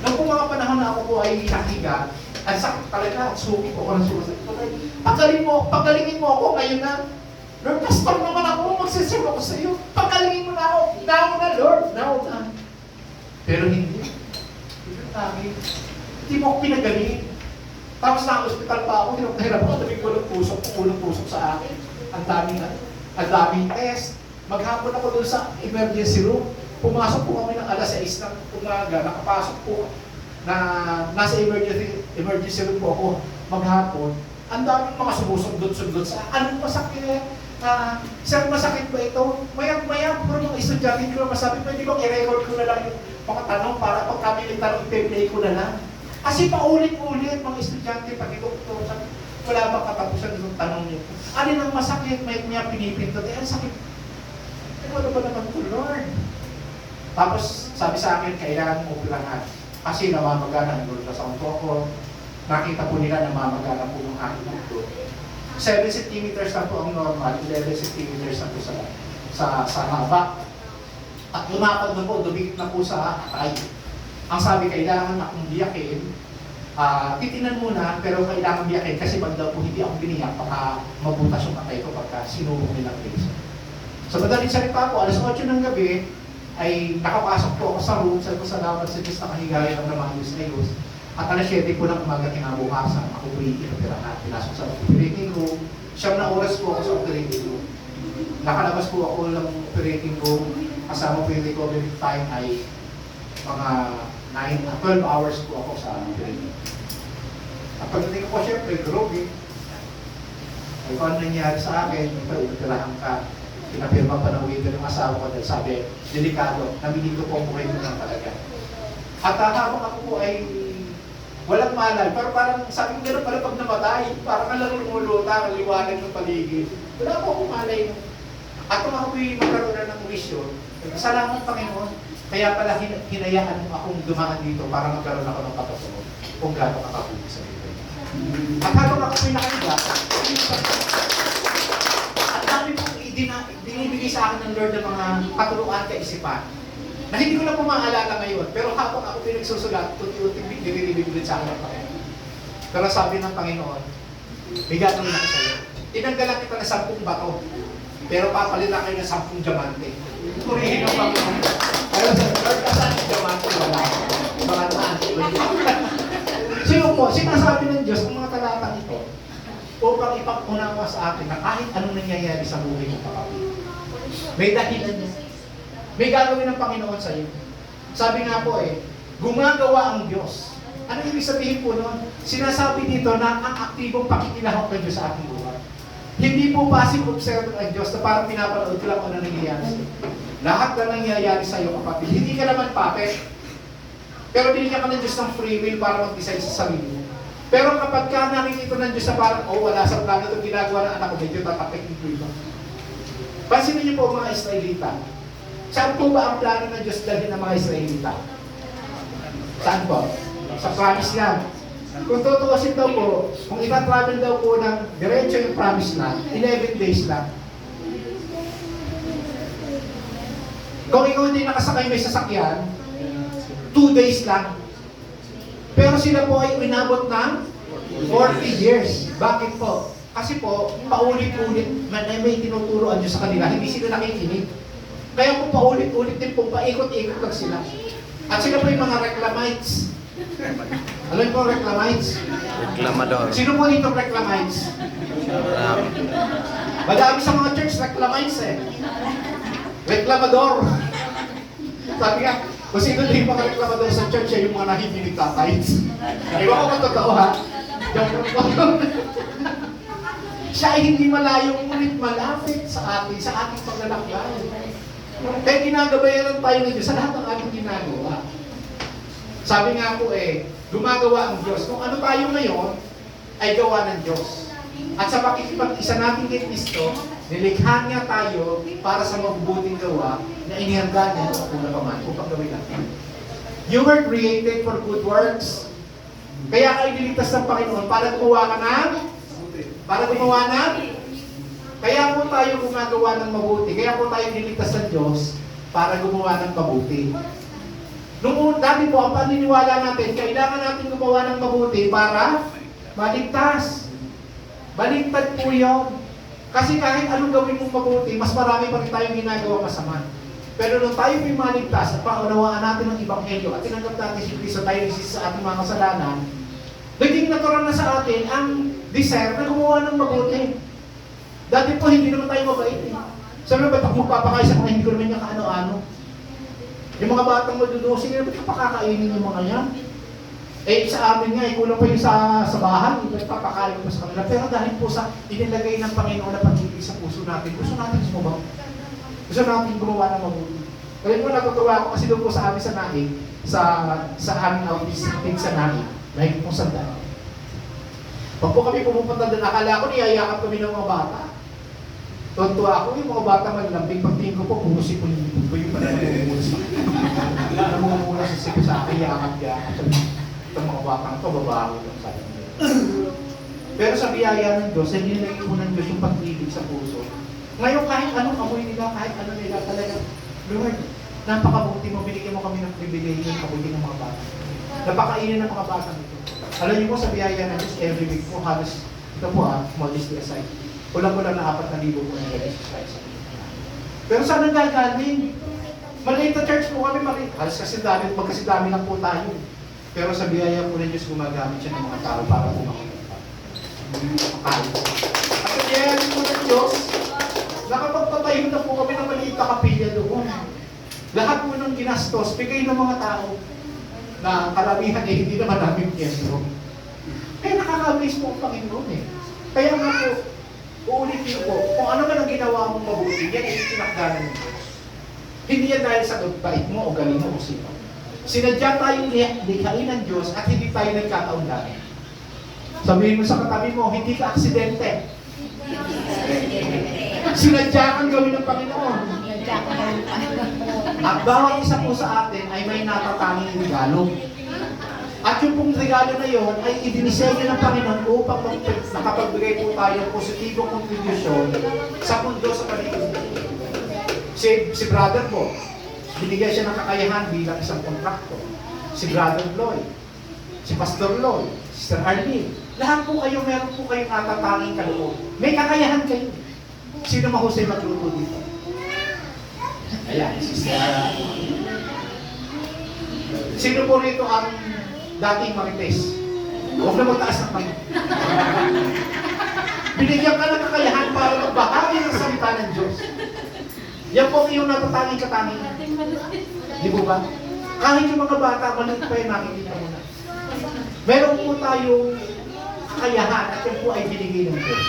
Nung po mga panahon na ako po ay nakahiga, ang sakit talaga, at suki po ako ng sumasakit. Pagalingin mo ako ngayon na. Lord, pastor naman ako, magsisip ako sa iyo. Pagalingin mo na ako. Now na, Lord. Now na. Pero hindi. Hindi mo ako pinagaling. Tapos na-hospital pa ako, hirap ako, daming ulong pusok sa akin. Ang daming test. Maghapon ako doon sa emergency room. Pumasok po kami ng alas 6 ng umaga, nakapasok po na nasa emergency room po ako maghapon. Ang daming mga sumusundot-sundot sa anong masakit? Sir, masakit ba ito? Maya, pero mga estudyante ko na masabi, pwede bang i-record ko na lang yung mga tanong para pag kami yung tanong, i-play ko na lang. Kasi paulit-ulit mga estudyante, pati doktor, wala bang katapusan yung tanong niyo. Alin ang masakit? May pinipindot. Ang sakit. Wala ba naman ito, Lord? Tapos, sabi sa akin, kailangan mo operahan. Kasi namamagana ang ultrasound ko ako. Nakita po nila namamagana po ng aking doktor. 7 centimeters na po ang normal, 11 centimeters na po sa haba. At lumapad na po, dumikit na po sa atay. Ang sabi, kailangan akong biyakin. Titinan muna, pero kailangan biyakin kasi pag daw po hindi ako biniyak, baka mabutas yung atay ko pagka sinubong nilang laser. So madaling salita po, alas 8 ng gabi, ay nakapasok po ako sa room, sabi ko salamat sa Diyos na kahigaya ng namayos na Diyos. At alas 7 po ng umaga kinabukasan, ako po itinatirahan, pinasok sa operating room. 9 na oras po ako sa operating room. Nakalabas po ako ng operating room, kasama po yung recovery time ay mga 12 hours po ako sa operating room. At pagdating ko po syempre, groovy. Ay kung ano nangyari sa akin, ito, itinatirahan ka. Pinapirma pa ng waiter yung asawa ko dahil sabi, delikado, nabili ko po ang buhay mo lang talaga. At habang ako po ay walang malay, pero parang sabi ko gano'n pala pag namatay, parang ka lang lumuluta, ang liwanag ng paligid. Wala po akong malay. At kung ako po'y magkaroon na ng wisyon, salamat Panginoon, kaya pala hinayaan mo akong dumaan dito para magkaroon ako ng katotoo kung gano'n kakabuti sa buhay. At habang ako po'y nakahiga, at dami pong binibigay sa akin ng Lord ng mga katuluan kaisipan na hindi ko na po maalala ngayon, pero habang ako pinagsusulat, unti-unting nililibig ulit sa akin ng Panginoon. Pero sabi ng Panginoon, may gagawin ako sa'yo. Tinanggalan kita ng 10 bato, pero papalitan kayo ng 10 diamante. Purihin ang Panginoon. Pero sa Lord, kasaan yung diamante? Wala. Barataan. Sino po? Sinasabi ng Diyos ng mga talatang ito upang ipag-unawa sa atin na kahit anong nangyayari sa buhay mo kapatid. May dahilan niya. May gagawin ng Panginoon sa iyo. Sabi nga po gumagawa ang Diyos. Ano ibig sabihin po noon? Sinasabi dito na ang aktibong pakikilahok ng Diyos sa ating buhay. Hindi po passive observer ang Diyos na parang pinapanood ko lang kung ano nangyayari sa iyo. Lahat na nangyayari sa iyo kapatid. Hindi ka naman puppet. Pero binigyan ka ng Diyos ng free will para mag-decide sa sarili mo. Pero kapag ka nakikita ng Diyos na parang, wala sa plano itong ginagawa ng anak ko, medyo tatapik ng iba. Pansinin niyo po mga Israelita. Saan po ba ang plano ng Diyos dalhin ng mga Israelita? Saan po? Sa Promised Land. Kung tutuusin daw po, kung ita-travel daw po ng diretso yung Promised Land, 11 days lang. Kung ikaw hindi nakasakay may sasakyan, 2 days lang. Pero sila po ay inabot ng 40 years. Bakit po? Kasi po, paulit-ulit may tinuturo ang Diyos sa kanila, hindi sila nakikinig. Kaya po paulit-ulit din po, paikot-ikot lang sila. At sila po yung mga reclamites. Alam po reclamites? Reklamador. Sino po dito reclamites? Madami sa mga church reclamites Reklamador. Sabi nga, kung sino din yung mga reklamador sa church yung mga nahihinig tatites. Iwan ko matotoo ha. Siya ay hindi malayo, ngunit malapit sa ating paglalakbay. Kaya ginagabayaran tayo ng Diyos sa lahat ng ating ginagawa. Sabi nga po gumagawa ang Diyos. Kung ano tayo ngayon, ay gawa ng Diyos. At sa pakikipag-isa natin kay Kristo, nilikha niya tayo para sa mabubuting gawa na inihanda niya sa una pa man upang gawin natin. You were created for good works. Kaya ka iniligtas ng Panginoon para gumawa ka ng kaya po tayo gumagawa ng mabuti. Kaya po tayo niligtas ng Diyos para gumawa ng mabuti. Dati po, ang paniniwala natin, kailangan natin gumawa ng mabuti para maligtas. Baligtad po yun. Kasi kahit anong gawin mong mabuti, mas marami pa rin tayong ginagawa masama. Pero nung tayo po'y maligtas at paunawaan natin ang Ebanghelyo at tinanggap natin si Kristo tayo sa ating mga kasalanan, naging natural na sa atin ang desire na gumawa ng mabuti. Dati po, hindi naman tayo mabait Sabi na, ba't ako magpapakain sa mga hindi ko naman niya kaano-ano? Yung mga batang madudusin, ba't ka pakakainin yung mga yan? Sa amin nga, kulang pa yung sa bahay, ba't papakain ko sa kanila? Pero dahil po sa inilagay ng Panginoon na pag-ibig sa puso natin sumubang. Gusto natin gumawa ng mabuti. Kaya po natutuwa ako kasi doon po sa amin sa Naig, sa aming office sa Naig, may pong sandaan. Pag po kami pumupunta doon, akala ko niyayakap kami ng mga bata. Tonto ako, yung mga bata malalambing, pagtingin ko po, pumusi po yung ko yung pala namumula sa sipo sa akin, yakap-yakap. Itong mga batang to, babaho lang sa akin. Pero sa biyaya ng Diyos, hindi nilagay po ng Diyos yung pag-ibig sa puso. Ngayon, kahit anong amoy nila, kahit ano nila talaga, Lord, Napakabuti mo, binigyan mo kami ng privilege ng kabuti ng mga bata. Napakainin ng mga bata nito. Alam niyo po, sa biyaya na Diyos, every week po, halos, ito po modesty aside, kulang-kulang na 4,000 po na nag-exercise. Pero saan ang gagaling? Maliit na church po kami, maliit. Halos kasi magkasidami lang po tayo. Pero sa biyaya po ng Diyos, gumagamit siya ng mga tao para po makakita. Makakali po. At sa biyaya po ng Diyos, nakapagpatayo na po kami ng maliit na kapilya doon. Lahat po ng ginastos, bigay ng mga tao na karamihan hindi naman namin piyento. Kaya nakaka-amaze po ang Panginoon eh. Kaya nga po, uulitin ko, kung ano man ang ginawa mong mabuti, yan ay tinakdanan ng Diyos. Hindi yan dahil sa bait mo o galing mo o sino. Sinadya tayong likhain ng Diyos at hindi tayo nagkakaundan. Sabihin mo sa katabi mo, hindi ka aksidente. Sinadya kang gawin ng Panginoon. At bawat isa po sa atin ay may natatanging regalo. At yung pong regalo na yon ay idinisenyo ng Panginoon upang nakapagbigay po tayo ng positibong kontribusyon sa mundo sa paligid. Si brother po, binigyan siya ng kakayahan bilang isang kontraktor. Si brother Lloyd, si Pastor Lloyd, Sister Arlene. Lahat po kayo, meron po kayong natatanging kaloob. May kakayahan kayo. Sino mahusay magluto dito? Ayan, Sister. Sino po rito ang dating marites? Huwag na magtaas ng pangit. Binigyan ka ng kakayahan para magbahagi ng salita ng Diyos. Yan po yung natatanging katanging. Di po ba? Kahit yung mga bata, maliit pa yung nakikita mo na. Meron po tayong kakayahan at yan po ay binigay ng Diyos.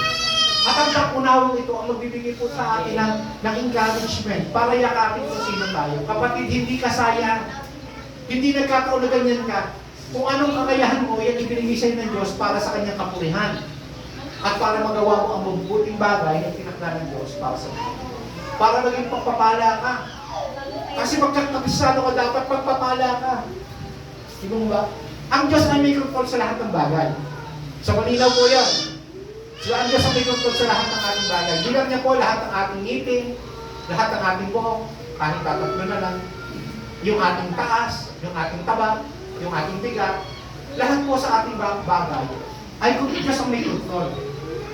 At ang kapunawang ito ang magbibigay po sa atin ng encouragement para yakapin kung sino tayo. Kapatid, hindi ka sayang. Hindi nagkataon na ganyan ka. Kung anong kakayahan mo, yan ibinigay sa'yo ng Diyos para sa kanyang kapurihan. At para magawa mo ang mabubuting bagay na tinakda ng Diyos para sa iyo. Para maging pagpapala ka. Kasi magkakapisado ka, dapat pagpapala ka. Di ba? Ang Diyos ay may control sa lahat ng bagay. Sa malinaw po yan. Ang Diyos ay may control sa lahat ng ating bagay. Bilang niya po lahat ng ating ngipin, lahat ng ating buhok, kahit tatatlo na lang, yung ating taas, yung ating taba, yung ating bigat, lahat po sa ating bagay ay kung Diyos ang may control.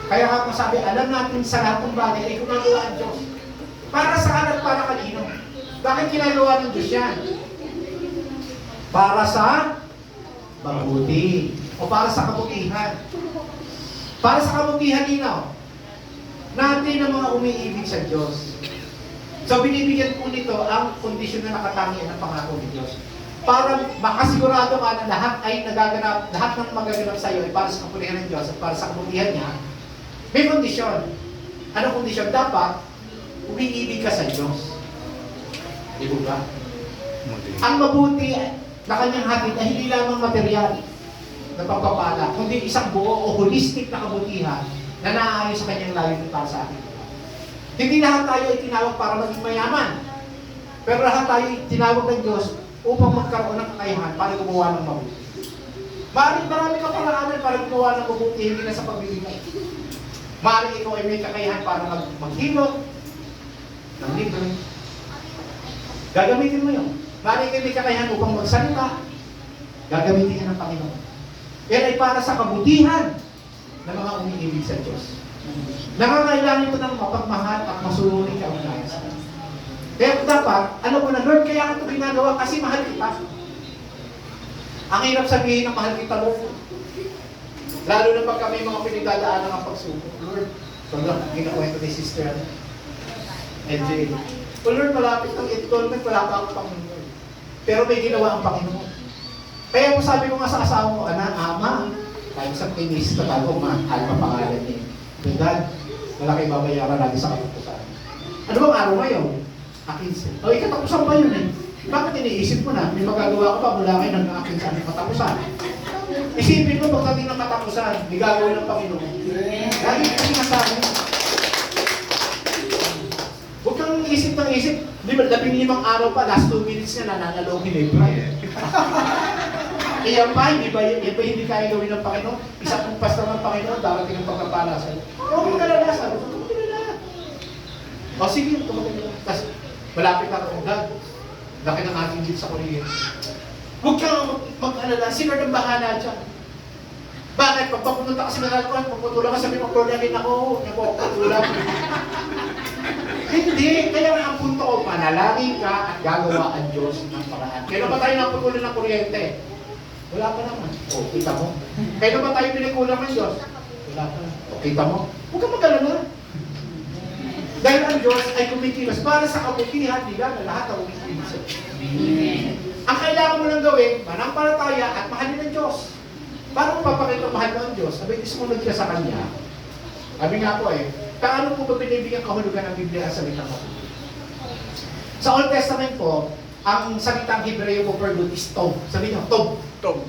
Kaya nga po sabi, alam natin sa lahat ng bagay ay gumagawa ang Diyos. Para saan at para kanino? Bakit ginagawa ng Diyos yan? Para sa mabuti o para sa kabutihan. Para sa kabutihan nino natin ang mga umiibig sa Diyos. So binibigyan po nito ang kondisyon na nakatangi ng pangako ng Diyos. Para makasigurado ka na lahat ay nagaganap, lahat ng magaganap sa iyo ay para sa kabutihan ng Diyos at para sa kabutihan niya, may kondisyon. Ano kondisyon? Dapat umiibig ka sa Diyos. Di ba? Ang mabuti na kanyang hatid ay hindi lamang material na pagpapala, kundi isang buo o holistic na kabutihan na naaayon sa kanyang layunin para sa atin. Hindi lahat tayo ay tinawag para maging mayaman. Pero lahat tayo ay tinawag ng Diyos upang magkaroon ng kakayahan para gumawa ng mabuti. Marami ka paraanan para gumawa ng mabuti, hindi na sa pagbibigay. Maaaring ikaw ay may kakayahan para maghilot ng libre. Gagamitin mo yun. Maaaring ikaw may kakayahan upang magsalita. Gagamitin ka ng Panginoon. Yan ay para sa kabutihan ng mga umiibig sa Diyos. Nangangailangan ito ng mapagmahal at masunurin ka ang nais. Kaya dapat, ano mo na, Lord, kaya ito ginagawa kasi mahal kita. Ang hirap sabihin na mahal kita, Lord. Lalo na pag kami mga pinagdadaanan ng pagsuko. Lord, so lang, ginakwento ni Sister NJ. Well, Lord, malapit ang installment, wala pa akong Panginoon. Pero may ginawa ang Panginoon. Kaya po sabi ko nga sa asawa ko, Ama, tayo sa pinis na bago, mahal pa pangalan niya. God, malaki babayaran natin sa katapusan. Ano bang araw ngayon? 15. O, ikatapusan pa yun eh. Bakit iniisip mo na? May magagawa ko pa mula kayo ng 15 katapusan. Isipin mo, pagdating ng katapusan, may gagawin ng Panginoon. Lagi ko sinasabi. Huwag kang isip ng isip. Di ba, 15 araw pa, last 2 minutes na nananalogin eh. Iyan pa, hindi ba hindi kaya gawin ng Panginoon? Isa pong pastor ng Panginoon, darating ang pagkapala sa'yo. Huwag mo kalala, sabi ko, huwag mo kalala. O sige, huwag mo kalala. Tapos, malapit na kung God. Laki ng ating Diyos sa kuryente. Huwag kang mag-alala, si Lord ang bahala dyan. Bakit? Pag pumunta ka sa Meralco, puputulan ka, sabi mo, programin ako, puputulan. Hindi, kaya nga ang punto ko, panalangin ka at gagawa ang Diyos ng paraan. Kailan ba tayo naputulan ng kuryente? Wala pa naman. O, kita mo. Kailan ba tayo pinikulang ng Diyos? Wala pa naman. O, kita mo. Huwag kang mag-alala. Dahil ang Diyos ay kumikilos para sa kabutihan nila na lahat ang umikilos. Ang kailangan mo lang gawin, manampalataya at mahalin ng Diyos. Paano mo papakita mahal mo ang Diyos? Sabi, sumunod ka sa Kanya. Sabi nga po paano po ba binibigyan kahulugan ng Biblia sa salitang mabuti? Sa Old Testament po, ang salitang Hebreo po for good is tov. Sabi niyo, tov. Tov.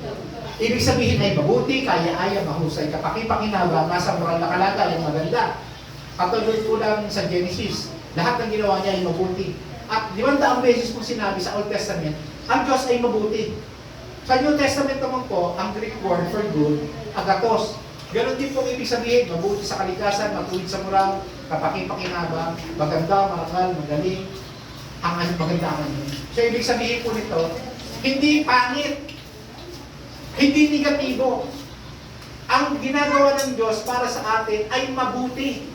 Ibig sabihin ay mabuti, kaya-aya, mahusay, kapaki-pakinabang, nasa moral na kalagayan, maganda. Katulad po lang sa Genesis, lahat ng ginawa niya ay mabuti. At 500 beses po sinabi sa Old Testament, ang Diyos ay mabuti. Sa New Testament naman po, ang Greek word for good, agathos. Ganon din po ibig sabihin, mabuti sa kalikasan, matuwid sa moral, kapaki-pakinabang, maganda, marangal, magaling, ang maganda ang ano. So ibig sabihin po nito, hindi pangit, hindi negatibo. Ang ginagawa ng Diyos para sa atin ay mabuti.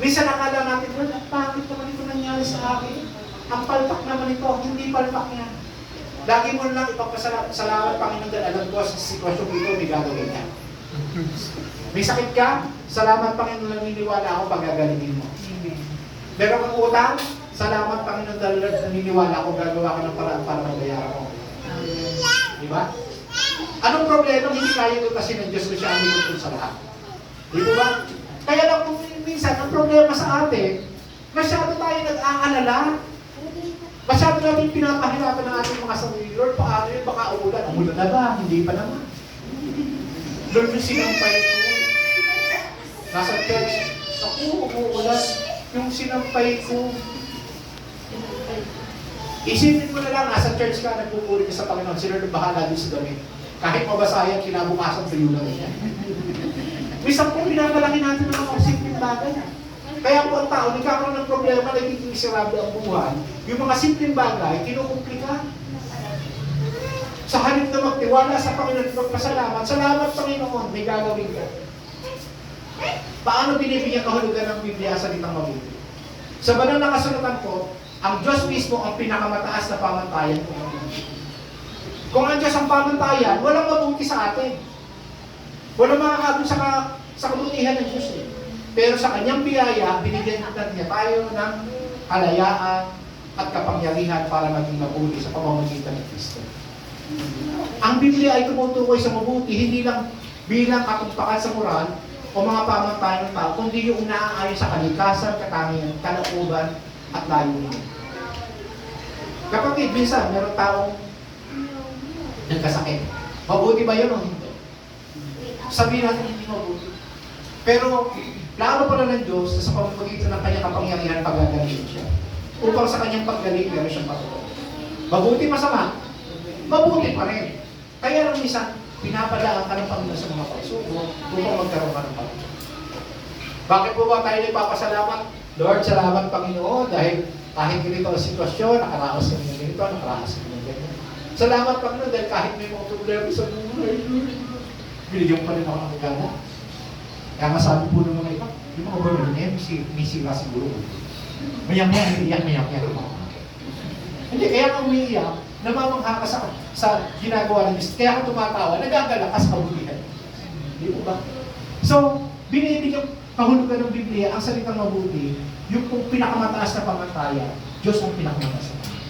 Minsan nakala natin, wala, bakit naman ito nangyari sa akin? Ang palpak naman ito, hindi palpak yan. Lagi mo lang ipagpasalamat, Panginoon, dahil alam ko sa sitwasyon ito, may gagawin niya. May sakit ka, salamat, Panginoon, naniniwala ako, pagagalingin mo. Meron kang utang, salamat, Panginoon, dahil naniniwala ako, gagawa ka ng paraan para mabayaran ko. Di ba? Anong problema hindi kaya tutasin ng Diyos kung siya ang lumutol sa lahat? Di ba? Kaya lang kung minsan, ang problema sa atin, masyado tayo nag-aalala. Masyado natin pinapahirapan ng ating mga sarili. Lord, paano yun? Baka umulan. Umulan na ba? Hindi pa naman. Lord, yung sinampay ko. Nasa church. Ako, umuulan. Yung sinampay ko. Isipin mo na lang, nasa church ka, nagpupuri ka sa Panginoon. Si Lord bahala din sa damit. Kahit mabasayan, kinabukasan sa iyo lang yan. Minsan po, pinapalangin natin ng mga simpleng bagay. Kaya po ang tao, nagkakaroon ng problema, nagiging miserable ang buhay. Yung mga simpleng bagay, kinukumplika. Sa halip na magtiwala sa Panginoon, magpasalamat, salamat Panginoon, may gagawin ka. Paano binibigyan kahulugan ng Biblia sa salitang mabuti? Sa banal na kasulatan po, ang Diyos mismo ang pinakamataas na pamantayan po. Kung ang Diyos ang pamantayan, walang mabuti sa atin. Walang makakabot sa kabutihan ng Diyos eh. Pero sa kanyang biyaya, binigyan niya tayo ng kalayaan at kapangyarihan para maging mabuti sa pamamagitan ng Kristo. Ang Biblia ay tumutukoy sa mabuti, hindi lang bilang katumpakan sa moral o mga pamantayan ng tao, kundi yung naaayon sa kalikasan, katangian, kalooban, at layunin. Kapag minsan, meron taong nagkasakit. Mabuti ba yun o hindi? Sabihin natin hindi mabuti. Pero, plano pala ng Diyos na sa pamamagitan ng kanyang kapangyarihan pagagaling siya. Upang sa kanyang paggaling, meron siyang patuloy. Mabuti, masama? Mabuti pa rin. Kaya lang minsan, pinapadaan ka ng Panginoon sa mga pagsubok upang magkaroon ka ng patuloy. Bakit po ba tayo nagpapasalamat? Lord, salamat Panginoon dahil kahit ganito ang sitwasyon, nakaraos kami ng ganito, nakaraos kami ng ganito. Salamat Panginoon dahil kahit may mga problema sa buhay, binigyan pa rin ako ng gana. Kaya masabi po ng mga iba, yung mga gano'n na yan, may sila siguro. Mayang-mayang, iiyak, mayang-mayang. Hindi, kaya kang umiiyak, namamangha ka sa ginagawa ng Diyos. Kaya kang tumatawa, nagagala ka sa kabutihan. Di po ba? So, binibigyan kahulugan ng Biblia, ang salitang mabuti, yung pinakamataas na pamantayan, Diyos ang pinakamataas na pamantayan.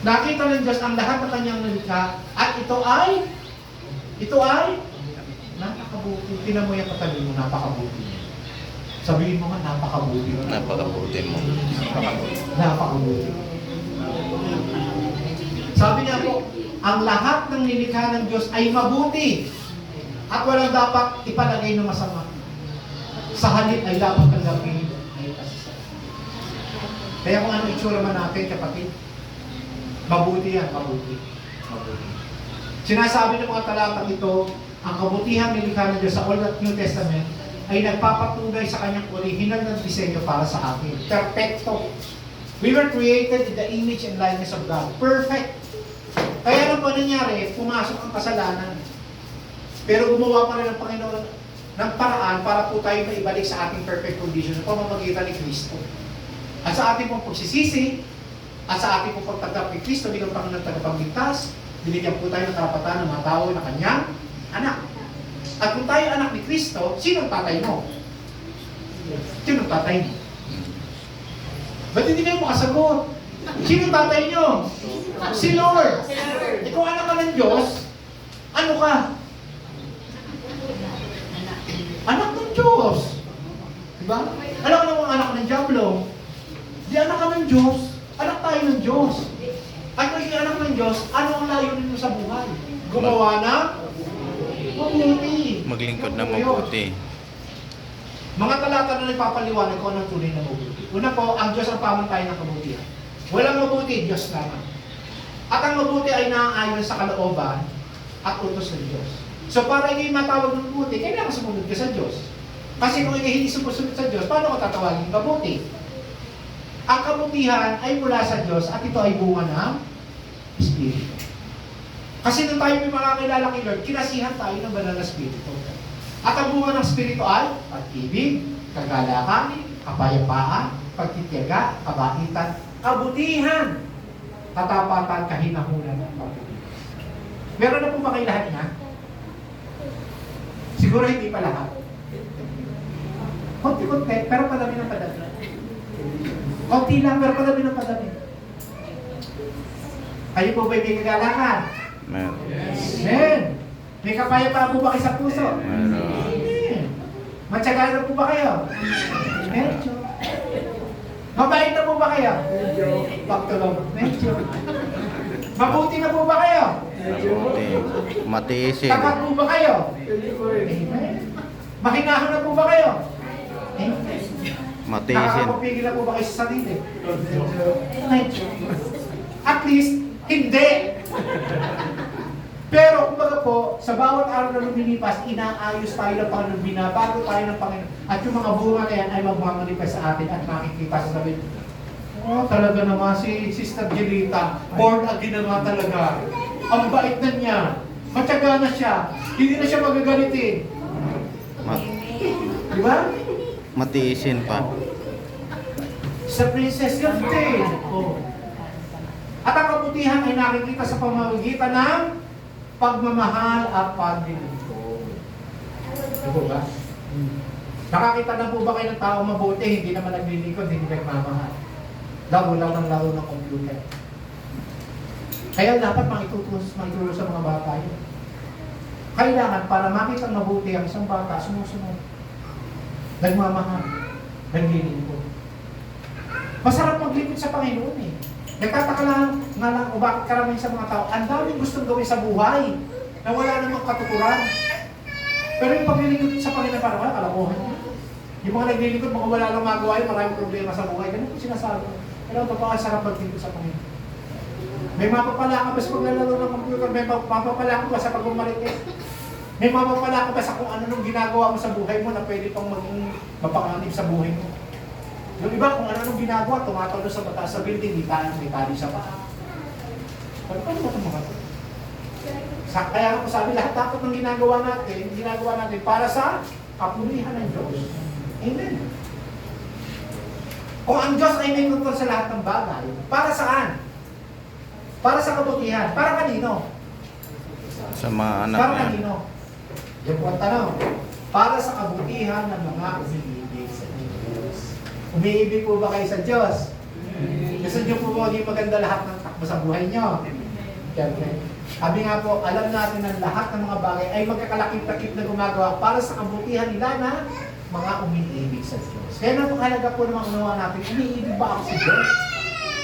Nakita ng Diyos ang lahat ng kanyang nalikha, at ito ay napakabuti. Tinan mo yung katabi mo, napakabuti. Sabihin mo nga, napakabuti. Napakabuti mo. Napakabuti. Sabi niya po, ang lahat ng nilikha ng Diyos ay mabuti at walang dapat ipalagay na masama. Sa halip ay dapat tanggapin ay kasasama. Kaya kung ano itsura man natin, kapatid, mabuti yan, mabuti. Mabuti. Sinasabi ng mga talatang ito, ang kabutihan nilikha ng Diyos sa Old at New Testament ay nagpapatunay sa kanyang original na disenyo para sa atin. Perfecto. We were created in the image and likeness of God. Perfect. Kaya lang po nangyari, pumasok ang kasalanan. Pero gumawa pa rin ang Panginoon ng paraan para po tayo maibalik sa ating perfect condition sa pamamagitan ni Kristo. At sa ating pong pagsisisi, at sa ating pong pagtanggap ni Kristo bilang Panginoon tagapagligtas, binigyan po tayo ng karapatan ng matawag na kanyang anak. At kung tayo anak ni Kristo, sino ang tatay mo? Sino ang tatay mo? Ba't hindi kayo makasagot? Sino ang tatay nyo? Si Lord. Ikaw anak ka ng Diyos, ano ka? Anak ng Diyos. Diba? Alam ka namang anak ng Diablo. Di anak ka ng Diyos. Anak tayo ng Diyos. At kung anak ng Diyos, ano ang layunin mo sa buhay? Gumawa na mabuti. Maglingkod na mabuti. Mga talata na nagpapaliwanag ko ng tunay na mabuti. Una po, ang Diyos ang pamuntay ng kabutihan. Walang mabuti, Diyos lamang. At ang mabuti ay naaayon sa kalooban at utos ng Diyos. So para hindi matawag ng mabuti, kailangan sumunod ka sa Diyos. Kasi kung hindi sumusunod sa Diyos, paano ka tatawagin mabuti? Ang kabutihan ay mula sa Diyos at ito ay bunga ng Espiritu. Kasi nung tayo may makakilala kay Lord, kinasihan tayo ng banal na Espiritu. At ang bunga ng Espiritu ay pag-ibig, kagalakan, kapayapaan, pagtitiyaga, kabaitan, kabutihan, katapatan, kahinahunan, at pagtitiyaga. Meron na po ba kayo lahat na? Siguro hindi pa lahat. Konti-konti, pero padami ng padami. Konti lang, pero padami ng padami. Kayo po ba'y may kagalakan? Meron. Amen. May kapayapaan po ba kayo sa puso? Meron. Amen. Matyagaan na po ba kayo? Medyo. Mabait na po ba kayo? Medyo. Pagtulong. Medyo. Mabuti na po ba kayo? Mabuti. Matiisin. Tapat po ba kayo? Amen. Makinahon na po ba kayo? Amen. Matiisin. Nakakapagpigil na po ba kayo sa sarili? Medyo. At least, hindi. Pero, kumbaga po, sa bawat araw na lumilipas, inaayos tayo ng Panginoon, binabago tayo ng Panginoon. At yung mga bunga na yan ay magmamanifest sa atin at makikita sa sabi, oh, talaga naman si Sister Jelita, born again naman talaga. Ang bait na niya. Matyaga na siya. Hindi na siya magagalitin. Di ba? Matiisin pa. Sa Princess Gante. Oh. At ang kabutihan ay nakikita sa pamamagitan ng pagmamahal at paglilingkod. Diba ba? Nakakita na po ba kayo ng tao mabuti, hindi naman naglilingkod, hindi nagmamahal? Laro lang ng laro ng computer. Kaya dapat maituturo sa mga bata yun. Kailangan para makita mabuti ang isang bata, sumusunod. Nagmamahal. Naglilingkod. Masarap maglingkod sa Panginoon eh. Nagtataka lang nga lang o bakit karamihan sa mga tao, ang daming gustong gawin sa buhay na wala namang katuturan. Pero yung paglilingkod sa Panginoon, parang wala, kalakuhan niya. Yung mga naglilingkod, mga wala lang magawa yun, maraming problema sa buhay. Ganun po sinasabi ko. Pero ang totoo, sarap maglingkod sa Panginoon. May mapapala ka ba sa paglalaro ng computer? May mapapala ka ba sa pagmamarites? May mapapala ka ba sa kung ano nung ginagawa mo sa buhay mo na pwede pang maging mapakanib sa buhay mo? Yung iba, kung ano nung ginagawa, tumatalo sa mataas sa building, may tali sa paa. Paano ba ito mga ito? Kaya ako sabi, lahat dapat ng ginagawa natin para sa kapulihan ng Diyos. Amen. Kung ang Diyos ay may kontrol sa lahat ng bagay, para saan? Para sa kabutihan. Para kanino? Sa mga anak Para niya. kanino? Yan po ang tanong. Para sa kabutihan ng mga umiibig sa Diyos. Umiibig po ba kayo sa Diyos? Gusto niyo po maging maganda lahat ng takbo sa buhay niyo? Siyempre. Sabi nga po, alam natin na lahat ng mga bagay ay magkakalakip-takip na gumagawa para sa kabutihan nila na mga umiibig sa Diyos. Kaya napakahalaga po namang unawa natin, umiibig ba ako sa Diyos?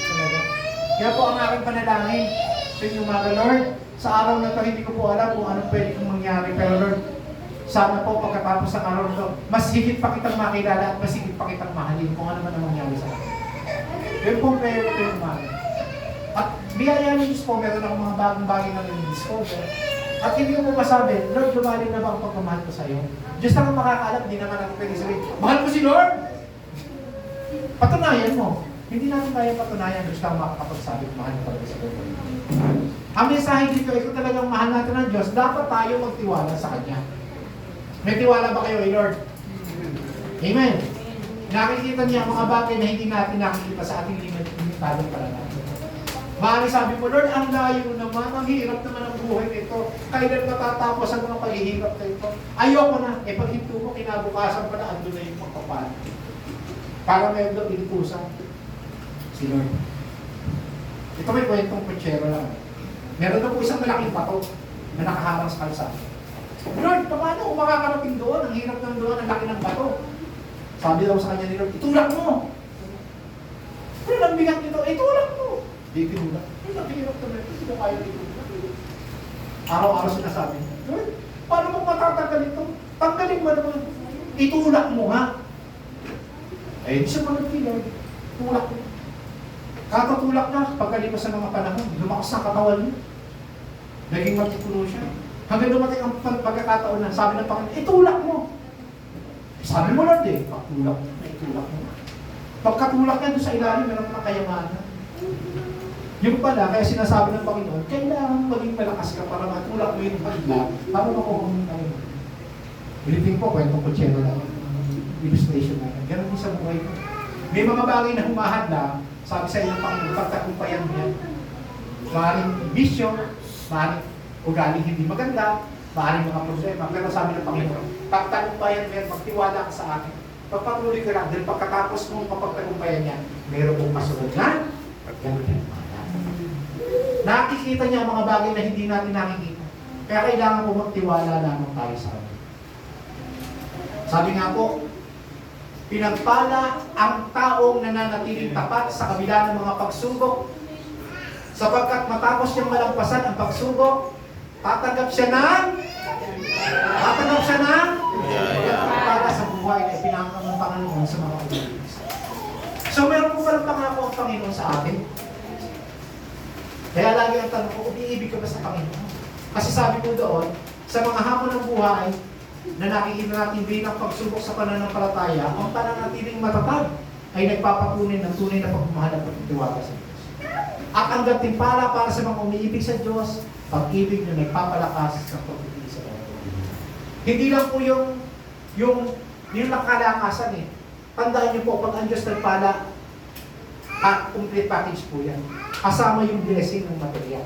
Talaga. Kaya po ang aking panalangin sa inyong mga Lord, sa araw na ito, hindi ko po alam kung anong pwede kong mangyari. Pero Lord, sana po pagkatapos ng araw na ito, mas higit pa kitang makilala at mas higit pa kitang mahalin kung ano man ang mangyari sa akin. Yun po ang prayer ko yung mahal. At biyaya ng Diyos po, meron akong mga bagong bagay na nag-discover. At hindi ko po masabi, Lord, lumalim na ba ang pagmamahal ko sa iyo? Diyos lang ang makakaalam, hindi naman ako pwede sabihin, mahal ko si Lord! Patunayan mo. Hindi natin kaya patunayan, Diyos lang makakapagsabi kung mahal talaga sa buhay. Ang mensahe dito ay kung talagang mahal natin ng Diyos, dapat tayo magtiwala sa Kanya. May tiwala ba kayo, Lord? Amen. Nakikita niya ang mga bagay na hindi natin nakikita sa ating limitadong pananaw. Maaaring sabi mo, Lord, ang layo naman, ang hirap naman ang buhay nito. Kailan matatapos ang mga paghihirap na ito? Ayoko na. Eh pag hinto mo, kinabukasan pa na ando na yung pagpapalan. Para may doon inutusan. Si Lord. Ito may kwentong kutsero lang. Meron na po isang malaking bato na nakaharang sa kalsada. Lord, paano kung makakarating doon? Ang hirap ng doon, ang laki ng bato. Sabi daw sa kanya ni Lord, itulak mo! Pero ang bigat nito, itulak mo! Di tinulak. Pero ang hirap naman, hindi mo kaya itulak. Araw-araw sinasabi niya, Lord, paano mo matatanggal ito? Tanggalin mo naman. Itulak mo ha? Eh, hindi siya managpil, Lord. Tulak mo. Kakatulak na, pagkalipas sa mga panahon, lumakas ang katawan niya. Naging magtitulo siya. Hanggang dumating ang pagkakataon na sabi ng Panginoon, itulak mo. Sabi mo Lord eh, pagtulak mo, itulak mo. Pagkatulak niya doon sa ilalim, meron ng kayamanan. Yung pala, kaya sinasabi ng Panginoon, kailangan maging malakas ka para matulak mo yung pagla, para makuha mo yung kayamanan. Ulitin po, kwentong kutsero lang. Illustration na yan. Ganon din sa buhay ko. May mga bagay na humahad na, sabi sa iyo ng Panginoon, pagtakumpayan mo yan. Maaaring bisyo, maaaring ugaling hindi maganda, maaaring mga problema. Pero sabi ng Panginoon, pagtagumpayan mo yan, magtiwala ka sa akin. Pagpatuloy ka lang, dahil pagkatapos mong mapagtagumpayan yan, mayroon pong masunod na nakikita niya ang mga bagay na hindi natin nakikita. Kaya kailangan mo magtiwala lamang tayo sa akin. Sabi nga po, pinagpala ang taong nananatiling tapat sa kabila ng mga pagsubok, sapagkat matapos niyang malampasan ang pagsubok, tatanggap siya ng para sa buhay na ipinangako ng Panginoon sa mga umiibig. So meron po palang pangako ang Panginoon sa atin. Kaya lagi ang tanong ko, umiibig ka ba sa Panginoon? Kasi sabi ko doon, sa mga hamon ng buhay na nakikita natin bilang pagsubok sa pananampalataya, ang pananatiling matatag ay nagpapatunay ng tunay na pagmamahal at pagtitiwala sa Diyos. At ang gantimpala para sa mga umiibig sa Diyos, pag-ibig na nagpapalakas sa pagtitiwala sa Diyos. Hindi lang po yung nakalakasan eh. Tandaan niyo po, pag ang Diyos nagpala, complete package po yan. Kasama yung blessing ng material.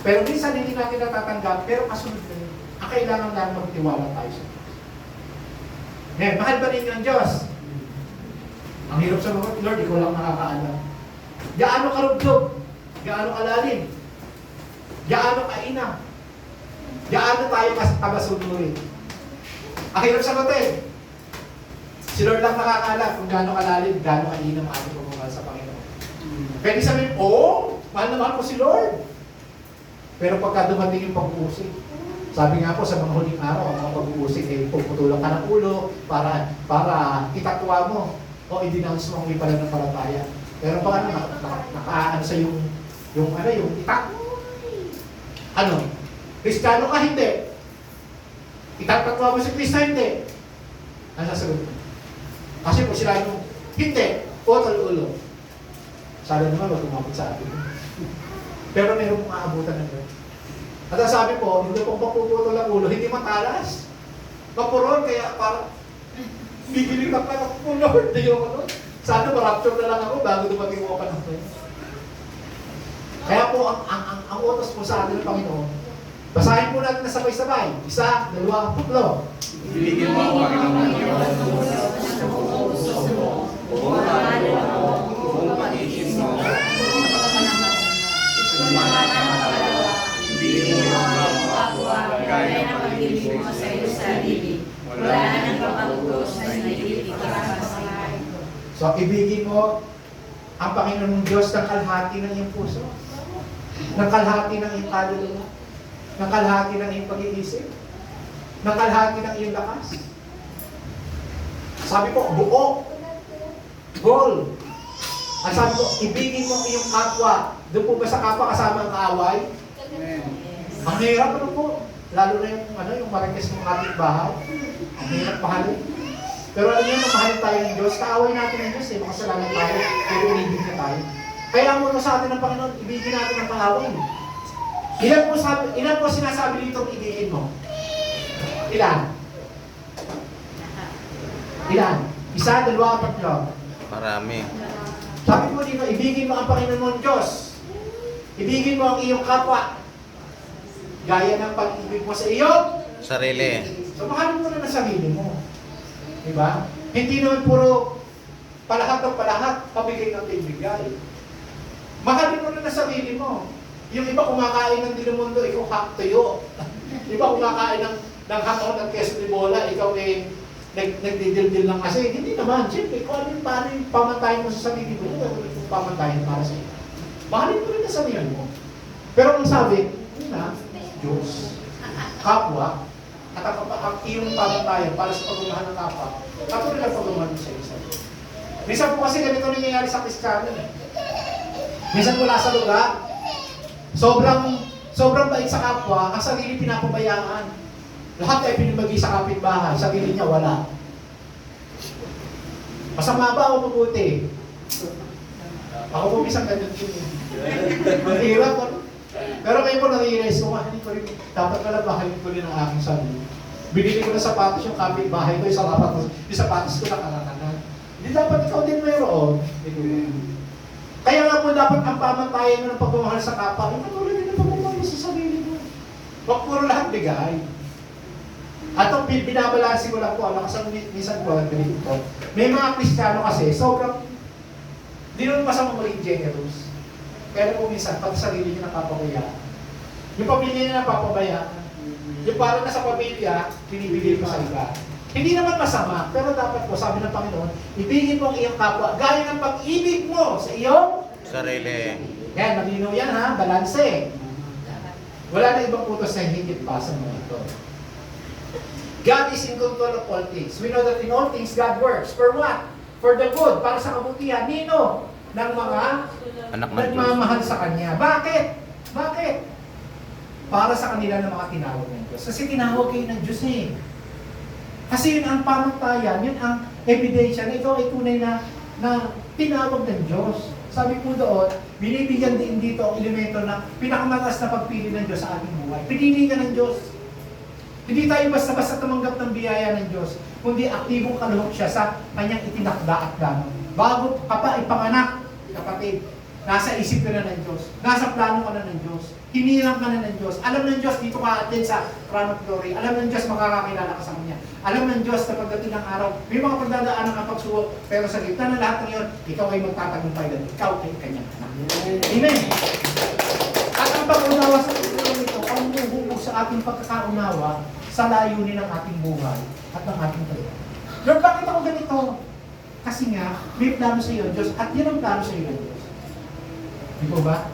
Pero minsan hindi natin natatanggap, pero kasunod na yun. Ang kailangan lang magtiwala tayo sa Diyos. Ngayon, mahal ba ninyo ang Diyos? Ang hirap sa mga Lord, ikaw lang nakakaalam. Gaano karugtog? Gaano kalalim? Gaano kainam? Gaano tayo taga-sunurin? Ang hirap sagutin. Si Lord lang nakakaalam kung gaano kalalim, gaano kainam ang ating pagmamahal sa Panginoon. Pwede sabihin, mahal na mahal ko si Lord. Pero pagka dumating yung pag-uusig, sabi nga po sa mga huling araw, ang mga pag-uusig ay puputulang ka ng ulo para itatwa mo o i-denounce mo ang may pananampalataya. Pero paano nakaano sa yung itak? Ano? Kristiyano ka, hindi. Itatatwa mo si Kristo, hindi. Ano sasagot mo? Kasi kung sila yung hindi, putol ulo. Sana naman wag umabot sa atin. Pero meron pong aabutan ng Lord. At ang sabi po, hindi pong mapuputol ang ulo, hindi matalas. Mapuron, kaya parang bigilig ka pa ng Lord. Di yung ano. Sana ma-rapture na lang ako bago dumating mo pa ng Lord. Kaya po, ang utos po sa atin ng Panginoon, basahin po natin na sabay-sabay. 1, 2, 3. Ibigin mo ang Panginoon Diyos sa buong puso mo, buong kaluluwa mo, buong pag-isip mo, ibigin mo ang kapwa gaya ng pag-ibig mo sa iyong sarili. Wala nang kapag-utos na naiibig ka sa akin. So, ibigin mo ang Panginoon Diyos ng kalahati ng iyong puso, ng kalahati ng iyong kaluluwa, ng kalahati ng iyong pag-iisip, ng kalahati ng iyong lakas. Sabi ko, buo, whole. At sabi ko, ibigin mo ang iyong kapwa. Doon po ba sa kapwa kasama ang kaaway? Ang hirap ano po, lalo na yung marites ng ating bahay. Ang hirap mahalin. Pero alam niyo, nung mahal tayo ng Diyos, kaaway natin ng Diyos eh, makasalanan tayo, pero inibig niya tayo. Kaya ang muna sa atin ng Panginoon, ibigin natin ang kaaway. Ilan po sinasabi dito ibigin mo? Ilan? Ilan? Isa, dalawa, tatlo. Marami. Sabi mo dito, ibigin mo ang Panginoon mong Diyos. Ibigin mo ang iyong kapwa. Gaya ng pag-ibig mo sa iyong Sarili. so, mahalin mo na ng sarili mo. Diba? Hindi naman puro palahat ng palahat, pabigay ng bibigay. Mahalin mo na ng sarili mo. Yung iba kumakain ng dilamundo, ikaw tuyo. Iba kumakain ng hakaw ng queso de bola, ikaw nagdidildil lang kasi. Hindi naman. Siyempre, kung ano yung paano yung pamantayan mo sa sarili mo, yung pamantayan para sa iyo. Mahalin mo rin na sarili mo. Pero ang sabi, una, Diyos, kapwa, at ang iyong pamantayan para sa pagmamahal ng kapwa, katulad ang pagmamahal mo sa isa. Minsan po kasi ganito nangyayari sa Kristiyano. Minsan mula sa lugar, sobrang bait sa kapwa, ang sarili pinapabayaan. Lahat ay pinibagi sa kapitbahay, sarili niya wala. Masama ba o mabuti? Ako po minsan ganyan din. Mahirap. Pero kayo po nare-realize ko, mahalin ko rin, dapat pala mahalin ko rin ang aking sarili. Binili ko na sapatos yung kapitbahay ko, yung sapatos ko nakarananan. Hindi dapat ikaw din mayroon. Kaya nga po dapat ang pamantayan mo ng pagmamahal sa kapwa, yung katulad din ang pagmamahal sa sarili mo. Huwag puro lahat bigay. At ang binabalansin ko lang po, kasi minsan po, may mga Kristiyano kasi, sobrang, hindi naman masama maging generous. Kaya po minsan, pati sarili niya napapabayaan. Yung pamilya niya napapabayaan. Yung parang nasa pamilya, pinibigay mo sa iba. Hindi naman masama, pero dapat po, sabi ng Panginoon, ibigin mo ang iyong kapwa, gaya ng pag-ibig mo sa iyong Sarili. yan, malinaw yan ha, balanse. Wala na ibang utos na higit pa sa mga ito. God is in control of all things. We know that in all things, God works. For what? For the good, para sa kabutihan. Nino? Ng mga Anak ng Diyos. nagmamahal sa Kanya. Bakit? Bakit? Para sa kanila ng mga tinawag ng Diyos. Kasi tinawag kayo ng Diyos eh. Kasi yun ang pamantayan, yun ang ebidensya na ikaw ay tunay na tinawag ng Diyos. Sabi po doon, binibigyan din dito ang elemento na pinakamataas na pagpili ng Diyos sa ating buhay. Pinili ka ng Diyos. Hindi tayo basta-basta tumanggap ng biyaya ng Diyos, kundi aktibong kaluhok siya sa kanyang itinakda at plano. Bago ka pa ipanganak, kapatid, nasa isip ka na ng Diyos. Nasa plano ka na ng Diyos. Hiniram ka na ng Diyos. Alam ng Diyos, dito ka atin sa crown of glory. Alam ng Diyos, makakakilala ka sa Kanya. Alam ng Diyos na pagdating ng araw, may mga pagdadaanan ng pagsubok, pero sa gitna ng lahat ng iyon, ikaw ay magtatagumpay na ikaw ay kanyang anak. Amen. At ang pag-unawa sa pagkakulang ito, ang huhubog sa ating pagkakaunawa sa layunin ng ating buhay at ng ating pagkakulang. Lord, bakit ako ganito? Kasi nga, may plano sa iyo, Diyos, at yan ang plano sa iyo, Diyos. Di po ba?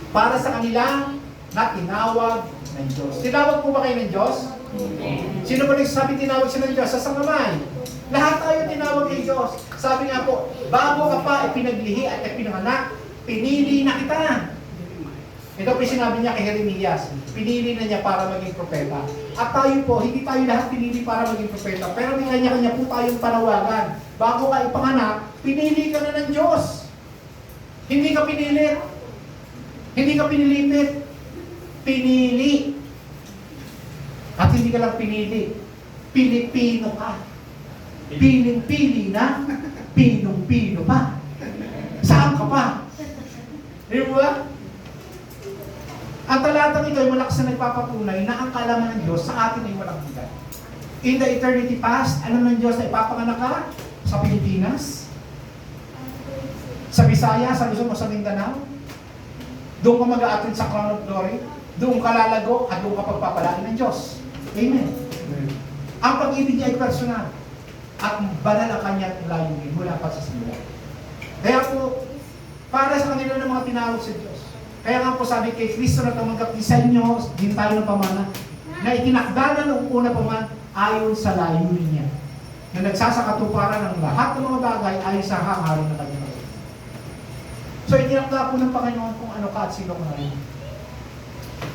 Para sa kanila na tinawag ng Diyos. Tinawag po ba kayo ng Diyos? Sino ba nagsasabi tinawag siya ng Diyos? Sa sangamay. Lahat tayo tinawag ng Diyos. Sabi nga po, bago ka pa ipinaglihi at ipinanganak, pinili na kita. Ito po sinabi niya kay Jeremias, pinili na niya para maging propeta. At tayo po, hindi tayo lahat pinili para maging propeta, pero may kanya-kanya po tayong panawagan. Bago ka ipanganak, pinili ka na ng Diyos. Hindi ka pinilit. Hindi ka pinilipit. Pinili. At hindi ka lang pinili. Pilipino ka. Piling-pili na. Pinong-pino pa. Saan ka pa? Di ba? Ang talatang ito ay malakas na nagpapatunay na ang kalaman ng Diyos sa atin ay walang hanggan. In the eternity past, alam ng Diyos na ipapanganak ka sa Pilipinas, sa Visayas, sa Luzon o sa Mindanao. Doon ka mag-a-attend sa Crown of Glory, doon ka lalago at doon ka pagpapalain ng Diyos. Amen. Ang pag-ibig niya ay personal at banal ang kanyang layunin mula pa sa simula. Kaya po, para sa kanila ng mga tinawag sa Diyos. Kaya nga po sabi kay Kristo na tumanggap din sa inyo, din tayo ng pamana, na itinakda na noong una pa man ayon sa layunin niya. Na nagsasakatuparan ng lahat ng mga bagay ayon sa hangarin na kanyang layunin. So itinakda po ng Panginoon kung ano ka at sino ka rin.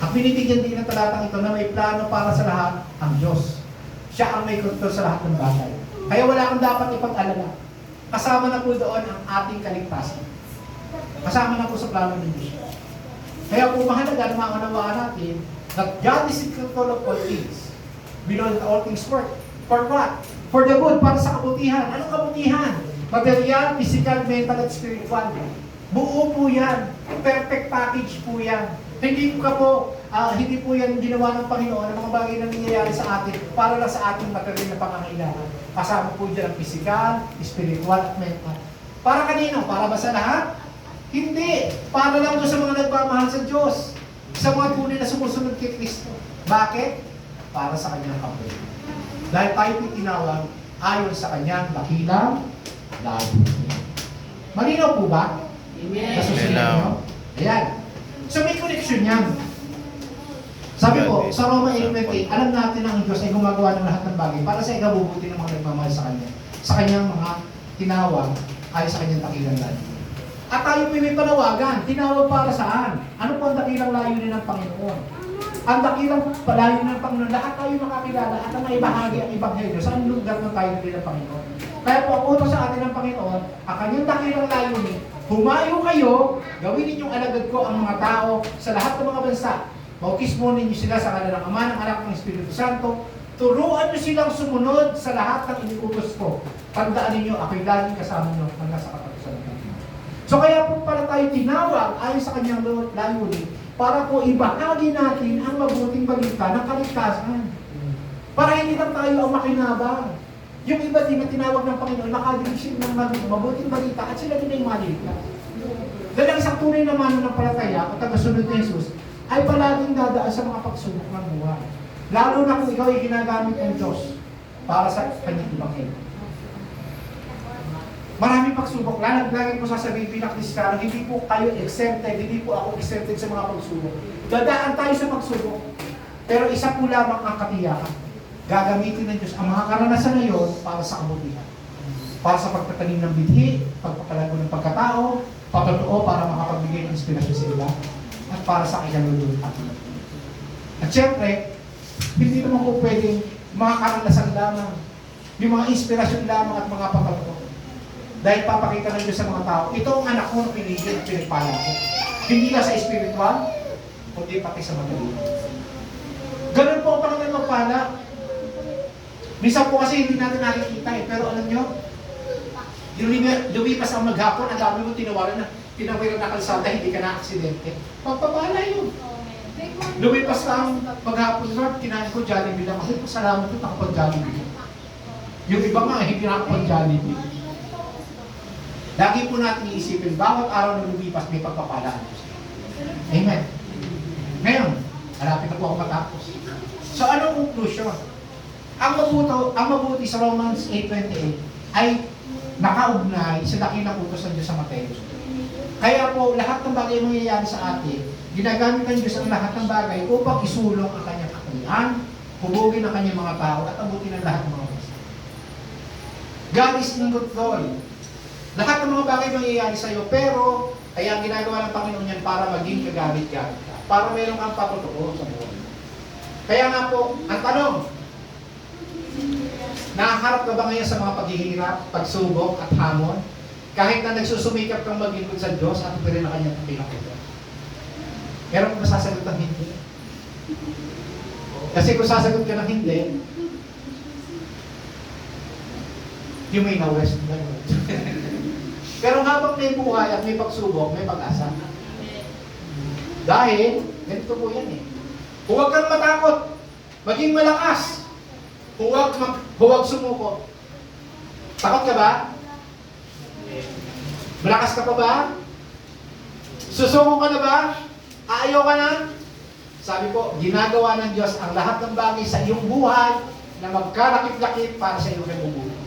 At binibigyan din ng talatang ito na may plano para sa lahat ang Diyos. Siya ang may kontrol sa lahat ng bagay. Kaya wala kang dapat ipag-alala. Kasama na po doon ang ating kaligtasan. Kasama na po sa plano ng Diyos. Kaya po mahalaga na maunawaan natin that God is in control of all things. We know that all things work. For what? For the good, para sa kabutihan. Anong kabutihan? Material, physical, mental, at spiritual. Buo po yan. Perfect package po yan. Hindi po yan ginawa ng Panginoon ang mga bagay na nangyayari sa atin para lang sa ating material na pangangailangan. Kasama po dyan ang physical, spiritual, at mental. Para kanino? Para ba sa lahat? Hindi. Para lang doon sa mga nagmamahal sa Diyos. Sa mga tunay na sumusunod kay Kristo. Bakit? Para sa kanyang kapatid. Dahil tayo tinawag ayon sa kanyang dakilang layunin. Malinaw po ba? Amen. Nasusunod nyo? Ayan. So may connection yan. Sabi po, sa Roma 8:28, alam natin na ang Diyos ay gumagawa ng lahat ng bagay para sa ikabubuti ng mga nagmamahal sa Kanya. Sa Kanyang mga tinawag ay sa Kanyang dakilang layunin. At tayo po may panawagan, tinawag para saan? Ano po ang dakilang layunin ng Panginoon? Ang dakilang layunin ng Panginoon, lahat tayo makakilala at ang maibahagi ang Ebanghelyo sa lugar na tayo nila ng Panginoon. Kaya po ang utos sa atin ng Panginoon, ang Kanyang dakilang layunin, humayo kayo, gawin ninyong alagad ko ang mga tao sa lahat ng mga bansa. Baukismo ninyo sila sa ngalan ng Ama, ng Anak, ng Espiritu Santo. Turuan niyo silang sumunod sa lahat ng iniutos ko. Tandaan ninyo, ako'y laging kasama niyo hanggang sa katapusan ng mundo. So kaya po para tayo tinawag ayon sa kanyang layunin para po ibahagi natin ang mabuting balita ng kaligtasan. Para hindi lang tayo ang makinabang. Yung iba din na tinawag ng Panginoon, nakadinig sila ng mabuting balita at sila din ay maliligtas. Dahil ang isang tunay na mananampalataya o tagasunod ni Jesus ay palaging dadaan sa mga pagsubok ng buhay. Lalo na kung ikaw ay ginagamit ng Diyos para sa kanyang ibanghelyo. Maraming pagsubok. Lagi po sasabihin bilang Kristiyano, hindi po kayo exempted, hindi po ako exempted sa mga pagsubok. Dadaan tayo sa pagsubok. Pero isa po lamang ang katiyakan. Gagamitin ng Diyos ang mga karanasan na yun para sa kabutihan. Para sa pagtatanim ng bidhi, pagpapalago ng pagkatao, patotoo para makapagbigay ng inspirasyon sa iba, at para sa kanyang lulutan. At syempre, hindi naman po pwedeng mga karanasan lamang, yung mga inspirasyon lamang at mga patotoo. Dahil papakita ng Diyos sa mga tao, ito ang anak ko na pinigil at pinagpala ko. Hindi na sa espiritual, kundi pati sa material. Ganun po ang Panginoon magpala. Minsan po kasi hindi natin nakikita pero alam nyo, lumipas ang maghapon, ang dami mo tinawaran na kalsada, hindi ka na aksidente. Pagpapala yun. Lumipas lang maghapon, Lord, kinain ko Jollibee lang. Ay, salamat po, nakapag-Jollibee. Yung iba nga, hindi nakapag-Jollibee. Lagi po natin iisipin, bawat araw na lumipas, may pagpapala. Amen. Ngayon, malapit na po ako matapos. So, anong conclusion? Ang mabuti sa Romans 8:28 ay nakaugnay sa dakilang utos ng Diyos sa Mateo. Kaya po, lahat ng bagay mangyayari sa atin, ginagamit ng Diyos ang lahat ng bagay upang isulong ang kanyang kakalian, hubugin ang kanyang mga tao, at abutin ang lahat ng mga bansa. God is in control. Lahat ng mga bagay mangyayari sa iyo, pero kaya ang ginagawa ng Panginoon yan para maging kagamit-gamit ka. Para meron kang patotoo sa buhay. Kaya nga po, ang tanong, nakaharap ka ba ngayon sa mga paghihirap, pagsubok at hamon? Kahit na nagsusumikap kang maglingkod sa Diyos at ito rin ang kanyang pinakita. Pero kung masasagot ang hindi. Kasi kung sasagot ka ng hindi, you may know rest. Pero habang may buhay at may pagsubok, may pag-asa. Dahil, ganito po yan eh. Huwag kang matakot. Maging malakas. Huwag sumuko. Takot ka ba? Malakas ka pa ba? Susuko ka na ba? Ayaw ka na? Sabi po, ginagawa ng Diyos ang lahat ng bagay sa iyong buhay na magkalakip-lakip para sa iyong kabubuhay.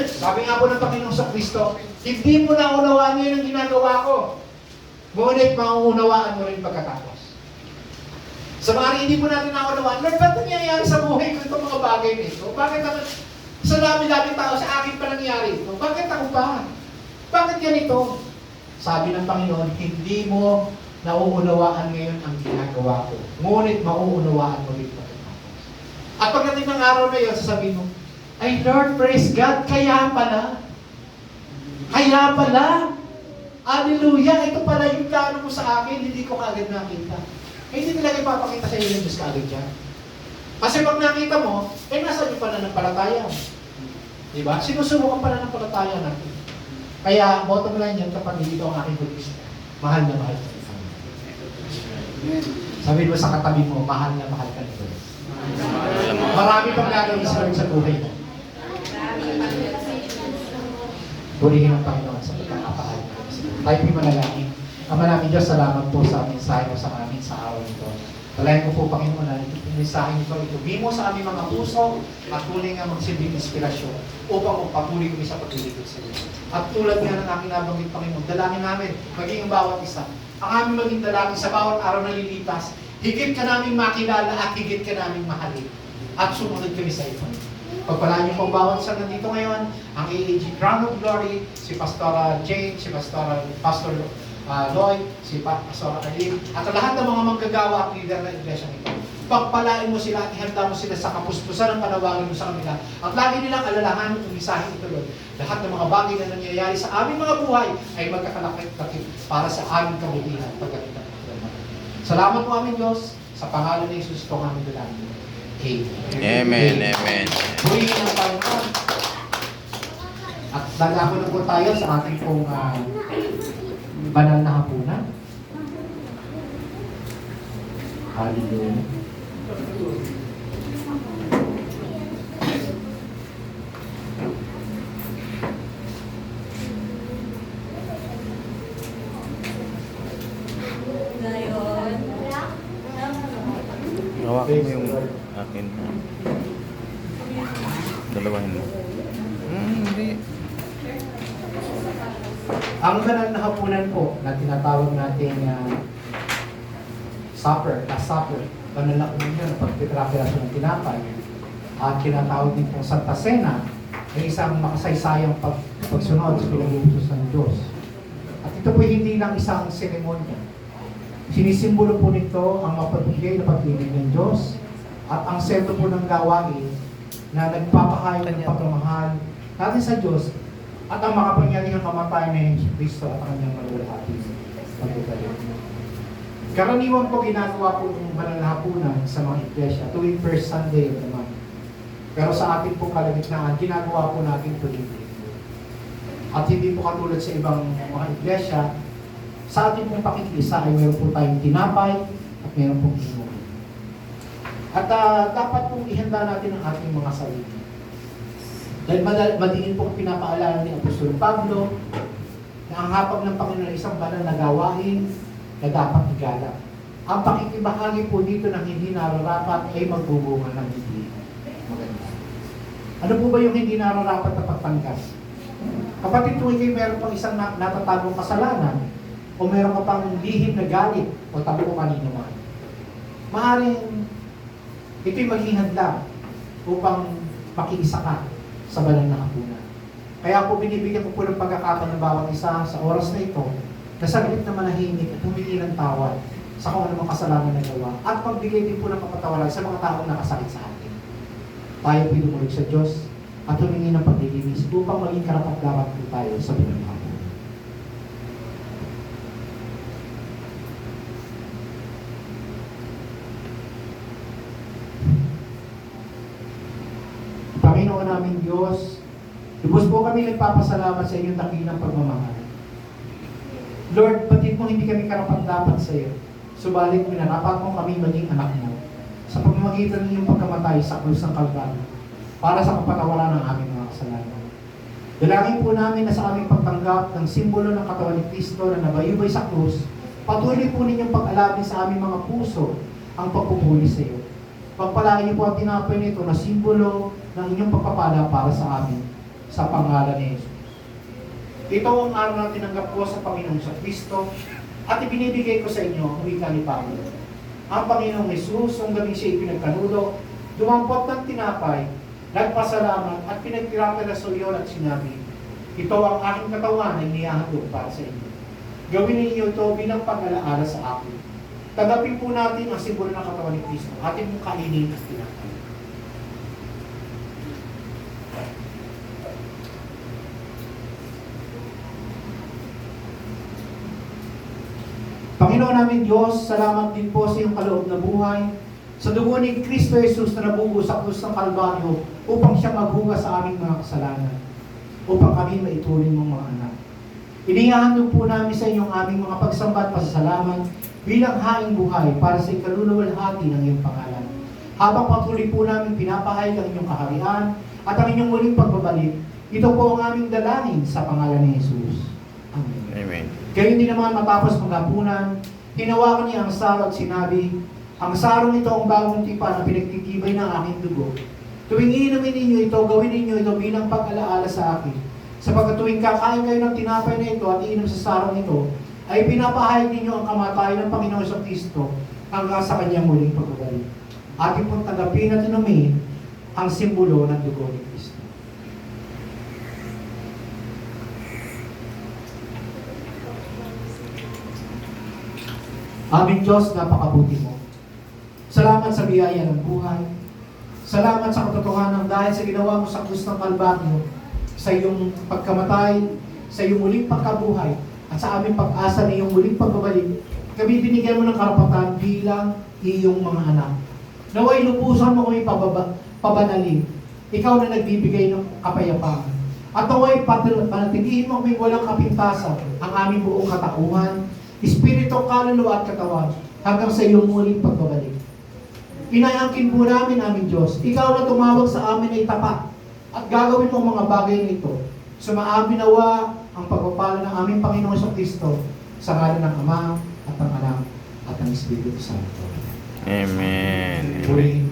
Sabi nga po ng Panginoong sa Kristo, hindi mo na unawaan ngayon ang ginagawa ko. Ngunit mauunawaan mo rin pagkatapos. Sa mga hindi po natin naunawaan, Lord, ba't nangyayari sa buhay ko itong mga bagay nito? Bakit naman sa dami-dami tao sa akin pa nangyari ito? Bakit ako ba? Bakit ganito? Sabi ng Panginoon, hindi mo nauunawaan ngayon ang ginagawa ko. Ngunit mauunawaan mo rin pagkatapos. At pagdating ng araw na yun, sasabihin mo, Ay Lord, praise God, kaya pala. Kaya pala. Hallelujah, ito pala yung plano mo sa akin, hindi ko kagad nakita. Eh, hindi talaga ipapakita sa iyo ng Diyos kagad yan. Kasi pag nakita mo, nasa iyo pala ng palataya. Diba? Sinusubukan pala ng palataya natin. Kaya, bottom line yan, kapag dito ang aking budista, mahal na mahal ka ni Lord. Sabihin mo sa katabi mo, mahal na mahal ka ni Lord. Marami pang gagawin sa Lord sa buhay mo. Purihin ang Panginoon sa pagkakapahal. Tayo po'y manalangin. Ama namin Diyos, salamat po sa mensahe mo sa amin sa araw nito. Talayan ko po, Panginoon, na ito mensahe nito, itubig mo sa aming mga puso at tuloy nga magsilbing inspirasyon upang magpatuloy kami sa pagliligod sa iyo. At tulad nga ng aking nabanggit, Panginoon, dalangin namin, maging ang bawat isa, ang aming maging dalangin sa bawat araw na lilipas, higit ka namin makilala at higit ka namin mahalin. At sumunod kami sa iyo. Pagpalaan niyo po bawat isa nandito ngayon, ang AAG Crown of Glory, si Pastora Jane, si Pastor Lloyd, si Pastor Alim, at lahat ng mga manggagawa at leader ng iglesia nito. Pagpalain mo sila at ihanda mo sila sa kapuspusan ng panawagin mo sa kanila. At lagi nilang alalahanin itong mensahe ito, Lord. Lahat ng mga bagay na nangyayari sa aming mga buhay ay magkakalakit-lakit para sa aming kabutihan pagdating ng Panginoon. Salamat po aming Diyos, sa pangalan ni Jesus ito ang aming dalangin. Amen, amen. Purihin ang Panginoon. At dagako na po tayo sa ating pong banal na hapunan. Hallelujah. Ngayon, Hawakan mo yung akin. Dalawahin mo. Hindi. Ang banal na hapunan po na tinatawag nating supper, last supper, banal na hapunan yun, pagpipirapiraso ng tinapay, at tinatawag din pong Santa Cena, ay isang makasaysayang pagsunod sa pinag-uutos ng Diyos. At ito po hindi lang isang seremonya. Sinisimbolo po nito ang mapagbigay na pag-ibig ng Diyos at ang sentro po ng gawain na nagpapahayag ng pagmamahal natin sa Diyos at ang makapangyarihang kamatayan ni Kristo at ang kanyang malulahati pagkakalit. Karaniwan po ginagawa po ng banal na hapunan sa mga iglesia tuwing first Sunday of the month. Pero sa ating pong kalagitnaan, ginagawa po natin tuwing linggo. At hindi po katulad sa ibang mga iglesia, sa ating pong pakikisa ay meron po tayong tinapay at meron pong inumin. At dapat pong ihanda natin ang ating mga sarili. Dahil madiin pong pinapaalala ni Apostol Pablo na ang hapag ng Panginoon ay isang banal na gawain na dapat igalang. Ang pakikibahagi po dito ng hindi nararapat ay magbubunga ng hindi maganda. Ano po ba yung hindi nararapat na pagtanggas? Kapatid, kung ikay meron pang isang natatagong kasalanan, o meron ka pang lihim na galit o tabo o kanino man, maaaring ito'y maging handa upang makiisa ka sa banal na hapunan. Kaya po binibigyan ko po ng pagkakataon ng bawat isa sa oras na ito na saglit na manahimik at humingi ng tawad sa kung anumang kasalanan na gawa at magbigay din po ng kapatawaran sa mga taong nakasakit sa atin. Tayo po dumulog sa Diyos at humingi ng paglilinis upang maging karapat-dapat po tayo sa banal na hapunan. Panginoon namin Diyos, lubos po kami nagpapasalamat sa inyong dakilang pagmamahal. Lord, batid mo hindi kami karapat-dapat sa iyo. Subalit minarapat mo kami maging anak mo sa pamamagitan ng iyong pagkamatay sa krus ng Kalbaryo para sa kapatawaran ng aming mga kasalanan. Dalangin po namin na sa aming pagtanggap ng simbolo ng katawan ni Kristo na nabayubay sa krus, patuloy po ninyong pag-alabin sa aming mga puso ang pagpupuli sa iyo. Pagpalain niyo po ang tinapay nito na simbolo ng inyong pagpapala para sa amin sa pangalan ni Jesus. Ito ang araw na tinanggap ko sa Panginoon sa Kristo at ibinibigay ko sa inyo ang wika ni Pablo. Ang Panginoong Jesus, ang gabing siya ipinagkanulo, dumampot ng tinapay, nagpasalamat at pinagtirapin na sa iyo at sinabi, ito ang aking katawan na inihahandog para sa inyo. Gawin ninyo ito bilang pag-alaala sa akin. Tanggapin po natin ang simbolo ng katawan ni Kristo. Atin mong kainin at tinapay. Panginoon namin Diyos, salamat din po sa iyong kaloob na buhay, sa dugo ni Kristo Jesus na nabugo sa krus ng Kalbaryo upang siya maghugas sa aming mga kasalanan, upang kami maituring mong mga anak. Inihahandog po namin sa inyong aming mga pagsamba at pasasalamat bilang haing buhay para sa ikaluluwalhati ng iyong pangalan. Habang patuloy po namin pinapahayag ang inyong kaharian at ang inyong muling pagbabalik, ito po ang aming dalangin sa pangalan ni Jesus. Amen. Amen. Gayon din naman matapos maghapunan, hinawakan niya ang saro at sinabi, ang sarong ito ang bagong tipan na pinagtitibay ng aking dugo. Tuwing iinumin ninyo ito, gawin ninyo ito bilang pag-alaala sa akin. Sapagkat tuwing kakain kayo ng tinapay na ito at iinom sa sarong ito, ay pinapahayag ninyo ang kamatayan ng Panginoong Kristo hanggang sa kanyang muling pagbabalik. Ating pong tanggapin at inumin ang simbolo ng dugo ni Kristo. Aming Diyos, napakabuti mo. Salamat sa biyaya ng buhay. Salamat sa katotohanan dahil sa ginawa mo sa krus ng Kalbaryo, sa iyong pagkamatay, sa iyong muling pagkabuhay, at sa aming pag-asa na iyong muling pagbabalik, kami binigyan mo ng karapatan bilang iyong mga anak. Naway lupusan mo kami pabanalin. Ikaw na nagbibigay ng kapayapaan. At naway panatilihin mo kami walang kapintasan ang aming buong katauhan, espiritu, kaluluwa at katawan hanggang sa iyong muling pagbabalik. Inayangkin po namin, aming Diyos, ikaw na tumawag sa amin ay tapat at gagawin mo ang mga bagay na ito. Sumaamin nawa ang pagpapala ng aming Panginoong Kristo sa ngalan ng Ama at ng Anak at ng Espiritu Santo. Amen. Amen. Purihin